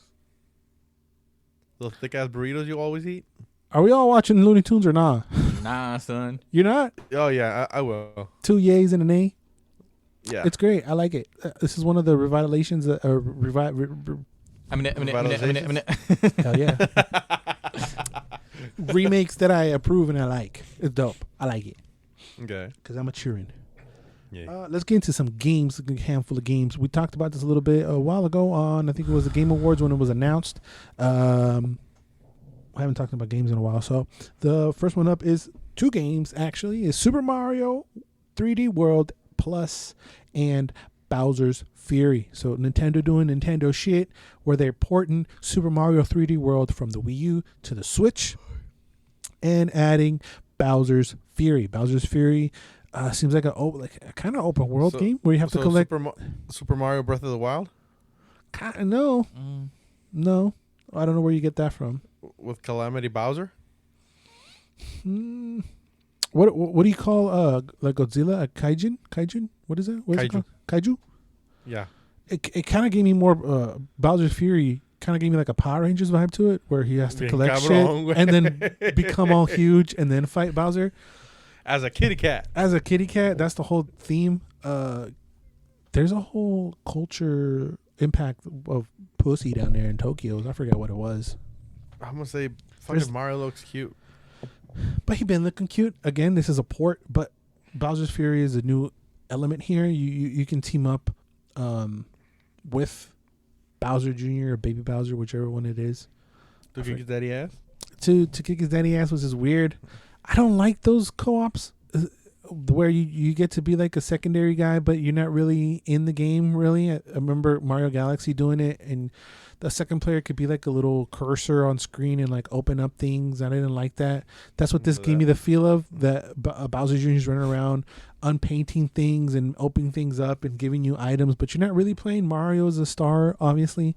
Those thick ass burritos you always eat. Are we all watching Looney Tunes or not? Nah, son. You're not? Oh yeah, I will. 2 yays and an A. Yeah. It's great. I like it. This is one of the revitalations. Hell yeah. Remakes that I approve and I like. It's dope. I like it Okay. because I'm maturing. Yeah. Let's get into some games. A handful of games. We talked about this a little bit a while ago on, I think it was the Game Awards when it was announced. I haven't talked about games in a while. So the first one up is 2 games actually. Is Super Mario 3D World Plus and Bowser's Fury. So Nintendo doing Nintendo shit where they're porting Super Mario 3D World from the Wii U to the Switch and adding Bowser's Fury. Bowser's Fury seems like a kind of open world game where you have to collect. Super Mario Breath of the Wild No, no, I don't know where you get that from. with Calamity Bowser. What do you call like Godzilla? A kaijin? Kaijin? What is that? What is it Kaiju. called? Kaiju? Yeah. It kind of gave me more Bowser's Fury. Kind of gave me like a Power Rangers vibe to it, where he has to Bien collect cabrón, shit and then become all huge and then fight Bowser. As a kitty cat. As a kitty cat, that's the whole theme. There's a whole culture impact of pussy down there in Tokyo. I forget what it was. I'm gonna say fucking Mario looks cute. But he been looking cute. Again, this is a port, but Bowser's Fury is a new element here. You can team up with Bowser Jr. or Baby Bowser, whichever one it is. To kick his daddy ass? To kick his daddy ass was just weird. I don't like those co-ops where you get to be like a secondary guy, but you're not really in the game, really. I remember Mario Galaxy doing it, and the second player could be like a little cursor on screen and like open up things. I didn't like that. That's what this gave me the feel of, that Bowser Jr. is running around unpainting things and opening things up and giving you items, but you're not really playing Mario as a star, obviously.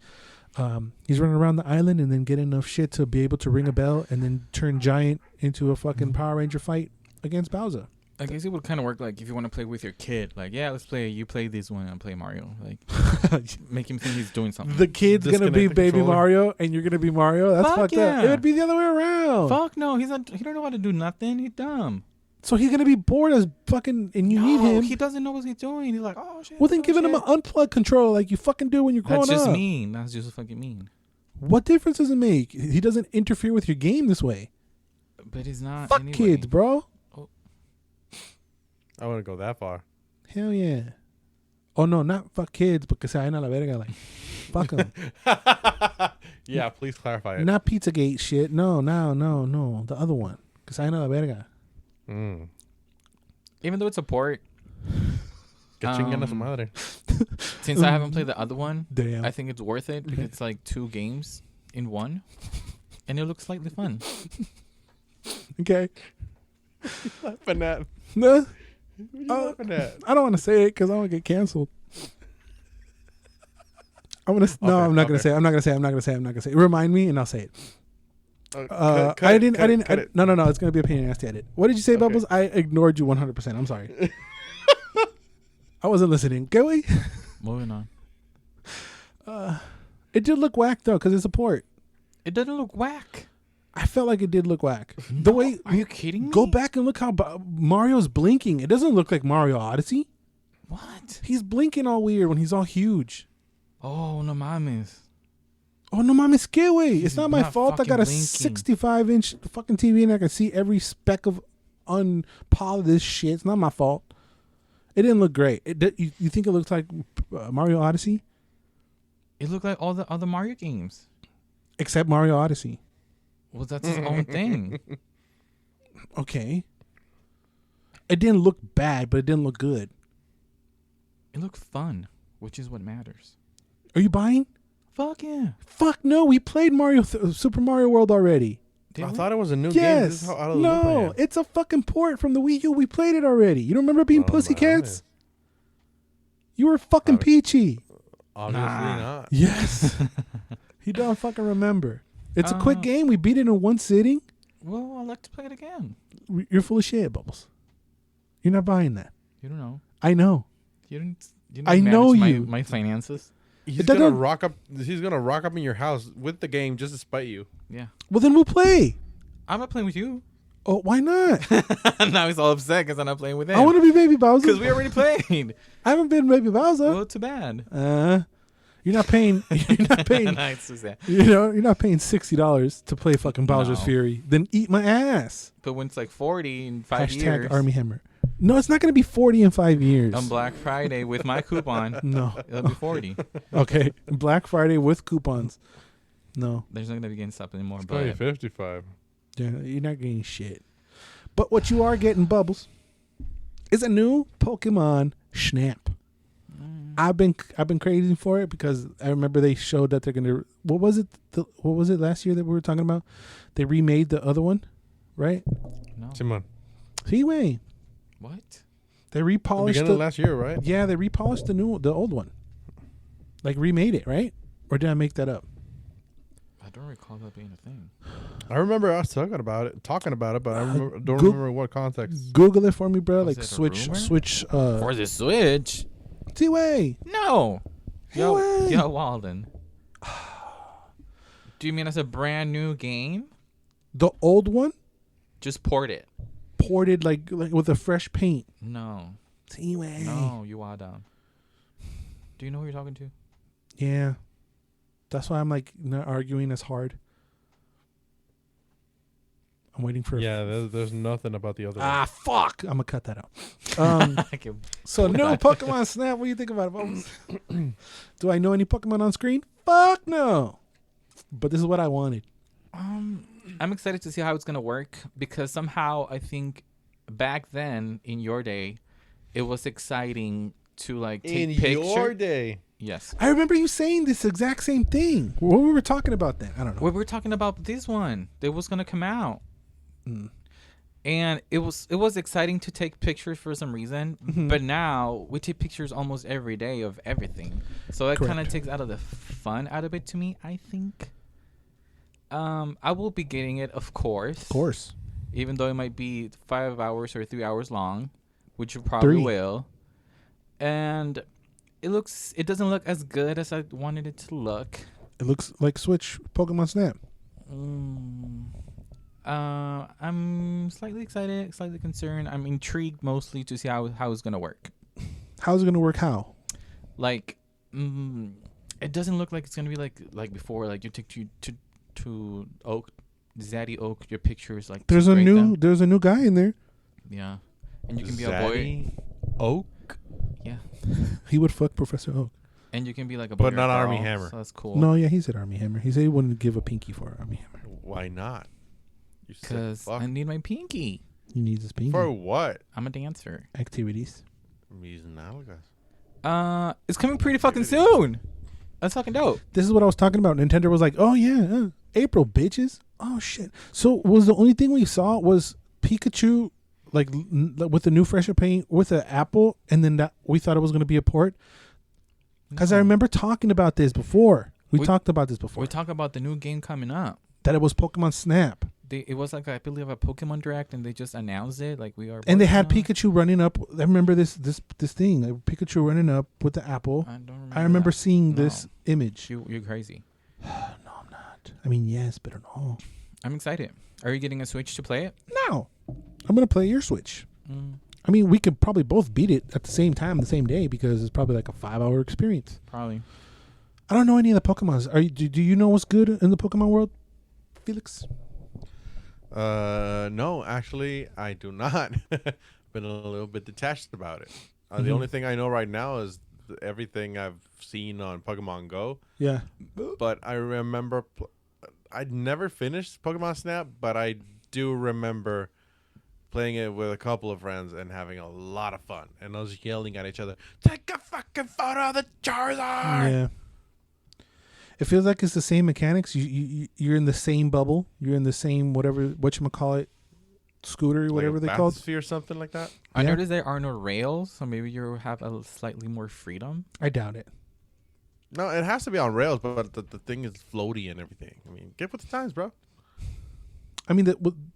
He's running around the island and then getting enough shit to be able to ring a bell and then turn giant into a fucking Power Ranger fight against Bowser. I guess it would kind of work like if you want to play with your kid. Like, yeah, let's play. You play this one and I play Mario. Like, make him think he's doing something. The kid's gonna Disconnect be the Baby controller. Mario, and you're gonna be Mario. That's Fuck fucked yeah. up. It would be the other way around. Fuck no, he's not. He don't know how to do nothing. He's dumb. So he's gonna be bored as fucking, and you need him. He doesn't know what he's doing. He's like, oh shit. Well, then oh, giving him shit. an unplugged controller like you fucking do when you're growing That's just up. mean. That's just fucking mean. What difference does it make? He doesn't interfere with your game this way. But he's not. Fuck anyway. kids, bro. I wouldn't go that far. Hell yeah. Oh no, not fuck kids, but que se vayan a la verga. Like, fuck them. Yeah, please clarify it. Not Pizzagate shit. No. The other one. Que se vayan a la verga. Mm. Even though it's a port, Que chinguen a su madre. since I haven't played the other one, Damn. I think it's worth it because it's like 2 games in one, and it looks slightly fun. Okay. Laughing at. No, What are you laughing at? I don't want to say it because I want to get canceled. I'm gonna. No, Okay, I'm not gonna okay. say. I'm not gonna say. Remind me, and I'll say it. Cut I it, didn't. cut I it, didn't. cut it. No. It's gonna be a pain in the ass to edit. What did you say, Okay. Bubbles? I ignored you 100%. I'm sorry. I wasn't listening. Go away. Moving on. It did look whack though, because it's a port. It doesn't look whack. I felt like it did look whack. The way. Are you kidding me? Go back and look how Mario's blinking. It doesn't look like Mario Odyssey. What? He's blinking all weird when he's all huge. Oh no, mames. Oh no, mames, que way. It's He's not my not fault. I fucking got a blinking. 65-inch fucking TV and I can see every speck of unpolished shit. It's not my fault. It didn't look great. You think it looks like Mario Odyssey? It looked like all the other Mario games. Except Mario Odyssey. Well, that's his own thing. Okay. It didn't look bad, but it didn't look good. It looked fun, which is what matters. Are you buying? Fuck yeah. Fuck no. We played Super Mario World already. Did I we? thought it was a new game. This is Yes. how out of the loop I No, am. it's a fucking port from the Wii U. We played it already. You don't remember being Oh, pussycats? man. You were fucking Obvi- Peachy. Obviously Nah. not. Yes. He don't fucking remember. It's a quick Uh, game. We beat it in one sitting. Well, I'd like to play it again. You're full of shit, Bubbles. You're not buying that. You don't know. I know. You didn't. I know you. My finances. He's It gonna doesn't- rock up. He's gonna rock up in your house with the game just to spite you. Yeah. Well, then we'll play. I'm not playing with you. Oh, why not? Now he's all upset because I'm not playing with him. I want to be Baby Bowser. Because we already played. I haven't been Baby Bowser. Well, too bad. You're not paying. You're not paying. Nah, it's just that. You're not paying $60 to play fucking Bowser's No. Fury. Then eat my ass. But when it's like 40 in 5 Hashtag years Army Hammer. No, it's not going to be 40 in 5 years. on Black Friday with my coupon, No. it'll be 40. Okay. Black Friday with coupons. No. There's not gonna be getting stuff anymore. Probably But 55. Yeah, you're not getting shit. But what you are getting, Bubbles, is a new Pokemon Snap. I've been crazy for it because I remember they showed that they're gonna. What was it? What was it last year that we were talking about? They remade the other one, right? no. Simon. Seaway. What? They repolished Beginning of last year, right? Yeah, they repolished the old one. Like remade it, right? Or did I make that up? I don't recall that being a thing. I remember us talking about it, but I don't Go- remember what context. Google it for me, bro. Was Like it a switch. rumor? For the Switch? Seaway. No. Yo, Hey. yo, Walden. Do you mean as a brand new game? The old one Just port it. ported like with a fresh paint. No. Seaway. No, you are down. Do you know who you're talking to? Yeah. That's why I'm like not arguing as hard. I'm waiting for. Yeah, there's nothing about the other Ah, fuck! I'm gonna cut that out. I can- So no Pokemon Snap. What do you think about it, Bubbles? Do I know any Pokemon on screen? Fuck no. But this is what I wanted. I'm excited to see how it's gonna work because somehow I think back then in your day, it was exciting to like take In pictures. your day. Yes. I remember you saying this exact same thing. What we were talking about then? I don't know. We were talking about this one that was gonna come out, Mm. and it was exciting to take pictures for some reason. Mhm. But now we take pictures almost every day of everything, so it kind of Correct. takes out of the fun out of it to me. I think. I will be getting it, of course. Of course. even though it might be 5 hours or 3 hours long, which you probably 3. will. And it doesn't look as good as I wanted it to look. It looks like Switch Pokemon Snap. I'm slightly excited, slightly concerned. I'm intrigued mostly to see how it's gonna work. How's it gonna work? How? Like, it doesn't look like it's gonna be like before. Like you take to Oak, Zaddy Oak, your pictures like. There's a new guy in there. Yeah, and you can be a boy. Oak, Yeah, He would fuck Professor Oak. and you can be like a boy. but or not a Armie girl, Hammer. So that's cool. No, yeah, he said Army Hammer. He said he wouldn't give a pinky for Army Hammer. Why not? You sick Because fuck. I need my pinky. He needs his pinky. For what? I'm a dancer. Activities. Mis nalgas. It's coming pretty fucking soon. That's fucking dope. This is what I was talking about. Nintendo was like, "Oh yeah, April, bitches." Oh shit. So was the only thing we saw was Pikachu, like with the new fresher paint with an apple, and then that we thought it was going to be a port. Because I No. remember talking about this before. We We- talked about this before. We talk about the new game coming up. That it was Pokemon Snap, It was like I believe a Pokemon Direct, and they just announced it. Like we are. and they had working on it. Pikachu running up. I remember this thing, Pikachu running up with the apple. I don't remember. I remember that. seeing No. this image. You're crazy. No, I'm not. I mean, yes, but no. I'm excited. Are you getting a Switch to play it? No, I'm gonna play your Switch. I mean, we could probably both beat it at the same time, the same day, because it's probably like a 5-hour experience. Probably. I don't know any of the Pokemons. Do you know what's good in the Pokemon world, Felix? No, actually, I do not. Been a little bit detached about it. The only thing I know right now is everything I've seen on Pokemon Go. Yeah. But I remember I'd never finished Pokemon Snap, but I do remember playing it with a couple of friends and having a lot of fun. And us yelling at each other, "Take a fucking photo of the Charizard!" Yeah. It feels like it's the same mechanics. You're in the same bubble. You're in the same whatchamacallit scooter, Like whatever a they called. bathysphere, something like that. I Yeah. noticed there are no rails, so maybe you have a slightly more freedom. I doubt it. No, it has to be on rails, but the thing is floaty and everything. I mean, get with the times, bro. I mean,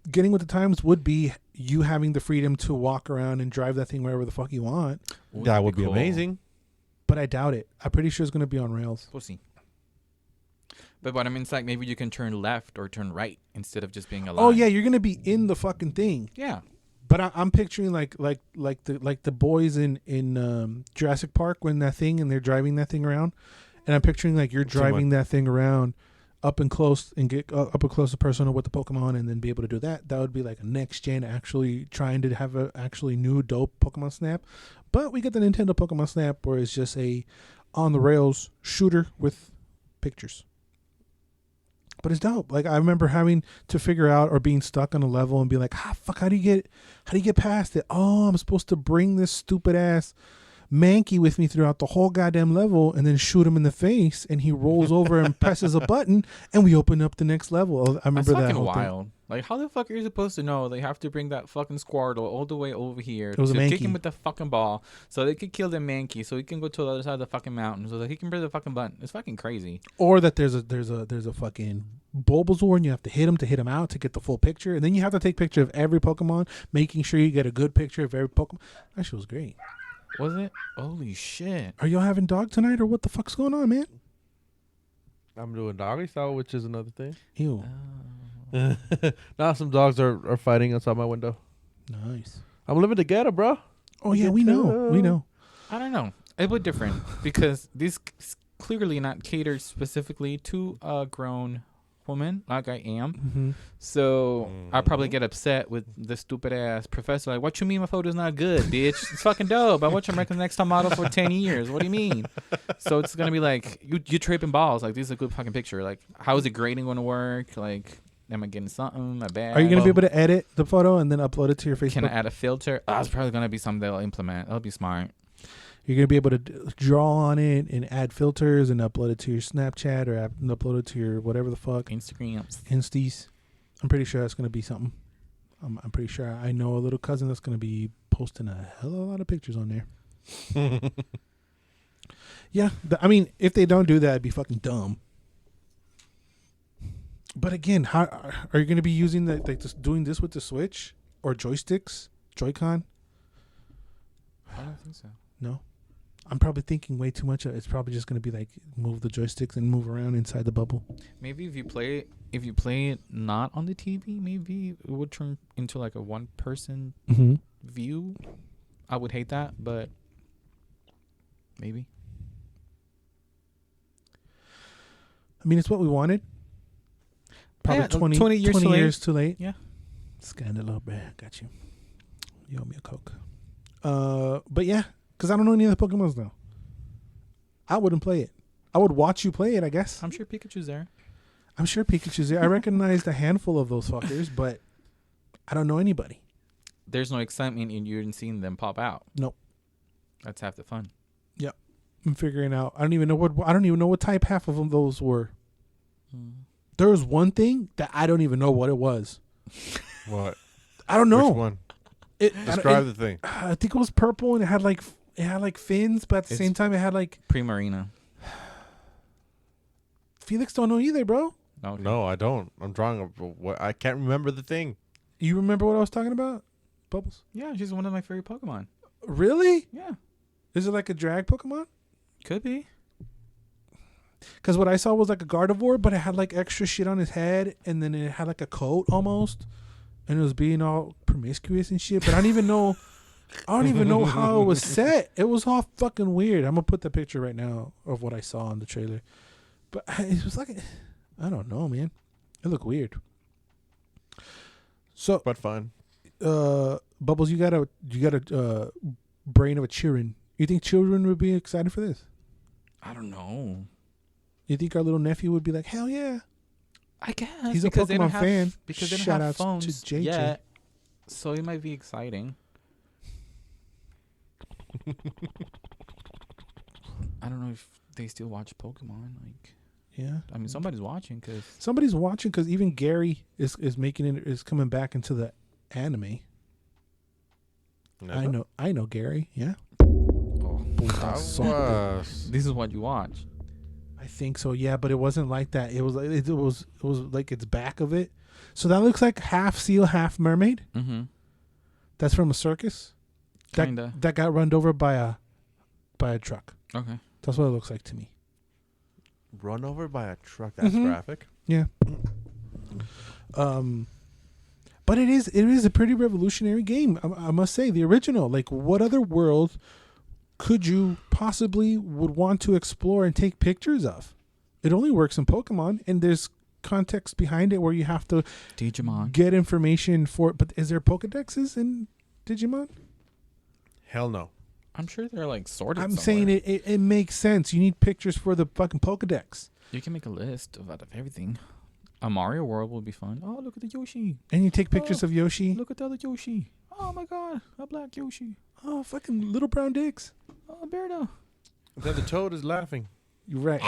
getting with the times would be you having the freedom to walk around and drive that thing wherever the fuck you want. Ooh, That that'd would be cool. amazing. But I doubt it. I'm pretty sure it's going to be on rails. We'll see. But what I mean is like maybe you can turn left or turn right instead of just being a line. Oh yeah, you're going to be in the fucking thing. Yeah. But I'm picturing like the boys in Jurassic Park when that thing and they're driving that thing around, and I'm picturing like you're driving that thing around up and close and get up and close and personal with the Pokemon and then be able to do that. That would be like a next gen actually trying to have a actually new dope Pokemon Snap. But we get the Nintendo Pokemon Snap where it's just a on the rails shooter with pictures. But it's dope. Like I remember having to figure out or being stuck on a level and be like, fuck, how do you get past it? Oh, I'm supposed to bring this stupid ass Mankey with me throughout the whole goddamn level and then shoot him in the face and he rolls over and presses a button and we open up the next level. I remember That's that fucking whole thing. wild. Like, how the fuck are you supposed to know they have to bring that fucking Squirtle all the way over here was a to kick Mankey. him with the fucking ball so they could kill the Mankey so he can go to the other side of the fucking mountain so that he can press the fucking button? It's fucking crazy. Or that there's a fucking Bulbasaur and you have to hit him out to get the full picture, and then you have to take picture of every Pokemon, making sure you get a good picture of every Pokemon. That shit was great. Was it? Holy shit. Are y'all having dog tonight or what the fuck's going on, man? I'm doing doggy style, which is another thing. Ew. Now some dogs are fighting outside my window. Nice. I'm living together, bro. Oh yeah, we know. We know. I don't know. It was different because these clearly not catered specifically to a grown woman like I am. Mm-hmm. So I probably get upset with the stupid ass professor. Like, what you mean my photo's not good, bitch? It's fucking dope. I watch American Next Top Model for 10 years. What do you mean? So it's going to be like, you tripping balls. Like, this is a good fucking picture. Like, how is the grading going to work? Like, am I getting something? My bad? Are you gonna be able to edit the photo and then upload it to your Facebook? Can I add a filter? That's probably going to be something they'll implement. That'll be smart. You're gonna be able to draw on it and add filters and upload it to your Snapchat or upload it to your whatever the fuck Instagrams. Insties. I'm pretty sure that's gonna be something. I'm pretty sure I know a little cousin that's gonna be posting a hell of a lot of pictures on there. Yeah, I mean, if they don't do that, it'd be fucking dumb. But again, how are you going to be using doing this with the Switch or joysticks, Joy-Con? I don't think so. No, I'm probably thinking way too much. It's probably just going to be like move the joysticks and move around inside the bubble. Maybe if you play it not on the TV, maybe it would turn into like a one-person Mm-hmm. view. I would hate that, but maybe. I mean, it's what we wanted. Probably Yeah, 20 20 years too late. Yeah. Scandalo, bruh. Got you. You owe me a Coke. But yeah, because I don't know any other Pokemons now. I wouldn't play it. I would watch you play it, I guess. I'm sure Pikachu's there. I'm sure Pikachu's there. I recognized a handful of those fuckers, but I don't know anybody. There's no excitement in you in seeing them pop out. Nope. That's half the fun. I'm figuring out. I don't even know what type half of them those were. Mm. There was one thing that I don't even know what it was. What? I don't know. Which one? Describe Describe the thing. I think it was purple and it had like fins, but at the same time it had like Primarina. Felix don't know either, bro. Okay. No, I don't. I'm drawing what I can't remember the thing. You remember what I was talking about? Bubbles? Yeah, she's one of my favorite Pokemon. Really? Yeah, Is it like a drag Pokemon? could be. Because what I saw was like a Gardevoir, but it had like extra shit on his head, and then it had like a coat almost, and it was being all promiscuous and shit. But I don't even know. I don't even know how it was set. It was all fucking weird. I'm gonna put the picture right now of what I saw in the trailer, but it was like, I don't know, man. It looked weird. So, But fun. Bubbles, you got a brain of a children. You think children would be excited for this? I don't know. You think our little nephew would be like, hell yeah? I guess He's a because they don't Pokemon have, fan. because they don't Shout have outs to phones JJ. yet, so it might be exciting. I don't know if they still watch Pokemon. Like, Yeah. I mean, somebody's watching because Somebody's watching because even Gary is coming back into the anime. Never? I know Gary. Yeah. I was. this is what you watch. I think so. Yeah, but it wasn't like that. It was like it's back of it. So that looks like half seal, half mermaid. Mm-hmm. That's from a circus. Kinda. That got run over by a truck. Okay. That's what it looks like to me. Run over by a truck. That's Mhm. graphic. Yeah. But it is a pretty revolutionary game. I must say, the original. Like, what other world could you possibly would want to explore and take pictures of? It only works in Pokemon, and there's context behind it where you have to Digimon. get information for it. But is there Pokedexes in Digimon? Hell no. I'm sure they're like sorted. I'm somewhere. saying it makes sense. You need pictures for the fucking Pokedex. You can make a list out of everything. A Mario World would be fun. Oh, look at the Yoshi. And you take pictures of Yoshi. Look at the other Yoshi. Oh my God, a black Yoshi. Oh, fucking little brown dicks. Oh, Berta. Then the toad is laughing. You're right.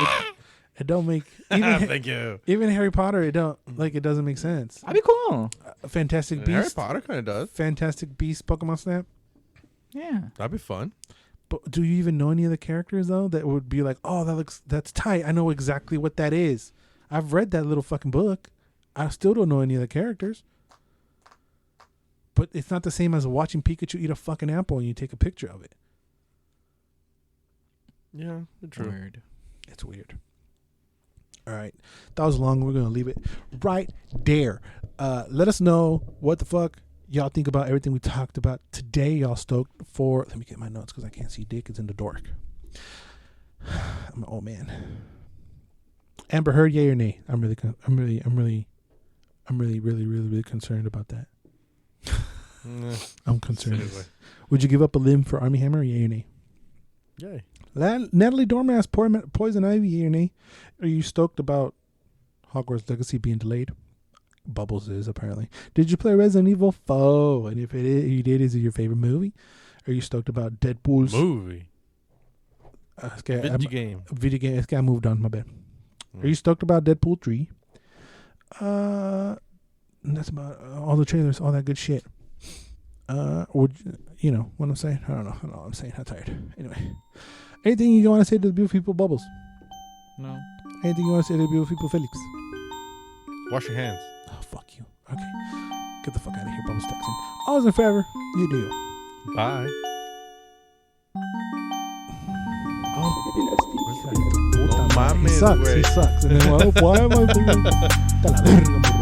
It don't make even Thank you. even Harry Potter. It doesn't make sense. That'd be cool. Fantastic Harry Beast. Potter kind of does. Fantastic Beast. Pokemon Snap. Yeah. That'd be fun. But do you even know any of the characters though that would be like, oh, that's tight. I know exactly what that is. I've read that little fucking book. I still don't know any of the characters. But it's not the same as watching Pikachu eat a fucking apple and you take a picture of it. Yeah, true. Weird. It's weird. All right. That was long. We're going to leave it right there. Let us know what the fuck y'all think about everything we talked about today. Y'all stoked for... Let me get my notes because I can't see dick. It's in the dark. I'm an old man. Amber Heard, yay or nay? I'm really concerned about that. I'm concerned. Anyway. Would you give up a limb for Armie Hammer, yay or nay? Yay. Natalie Dormer's Poison Ivy, yay or nay? Are you stoked about Hogwarts Legacy being delayed? Bubbles is, apparently. Did you play Resident Evil 4? And if you did, is it your favorite movie? Are you stoked about Deadpool's... Movie. Video game. Video game. This guy moved on, my bad. Are you stoked about Deadpool 3? That's about all the trailers, all that good shit. Would you know what I'm saying? I don't know what I'm saying. I'm tired. Anyway, anything you want to say to the beautiful people, Bubbles? No. Anything you want to say to the beautiful people, Felix? Wash your hands. Oh, fuck you. Okay. Get the fuck out of here, Bubbles texting. All's in favor. You do. Bye. Oh, No he mames, sucks. güey. He sucks. And then, well, why am I?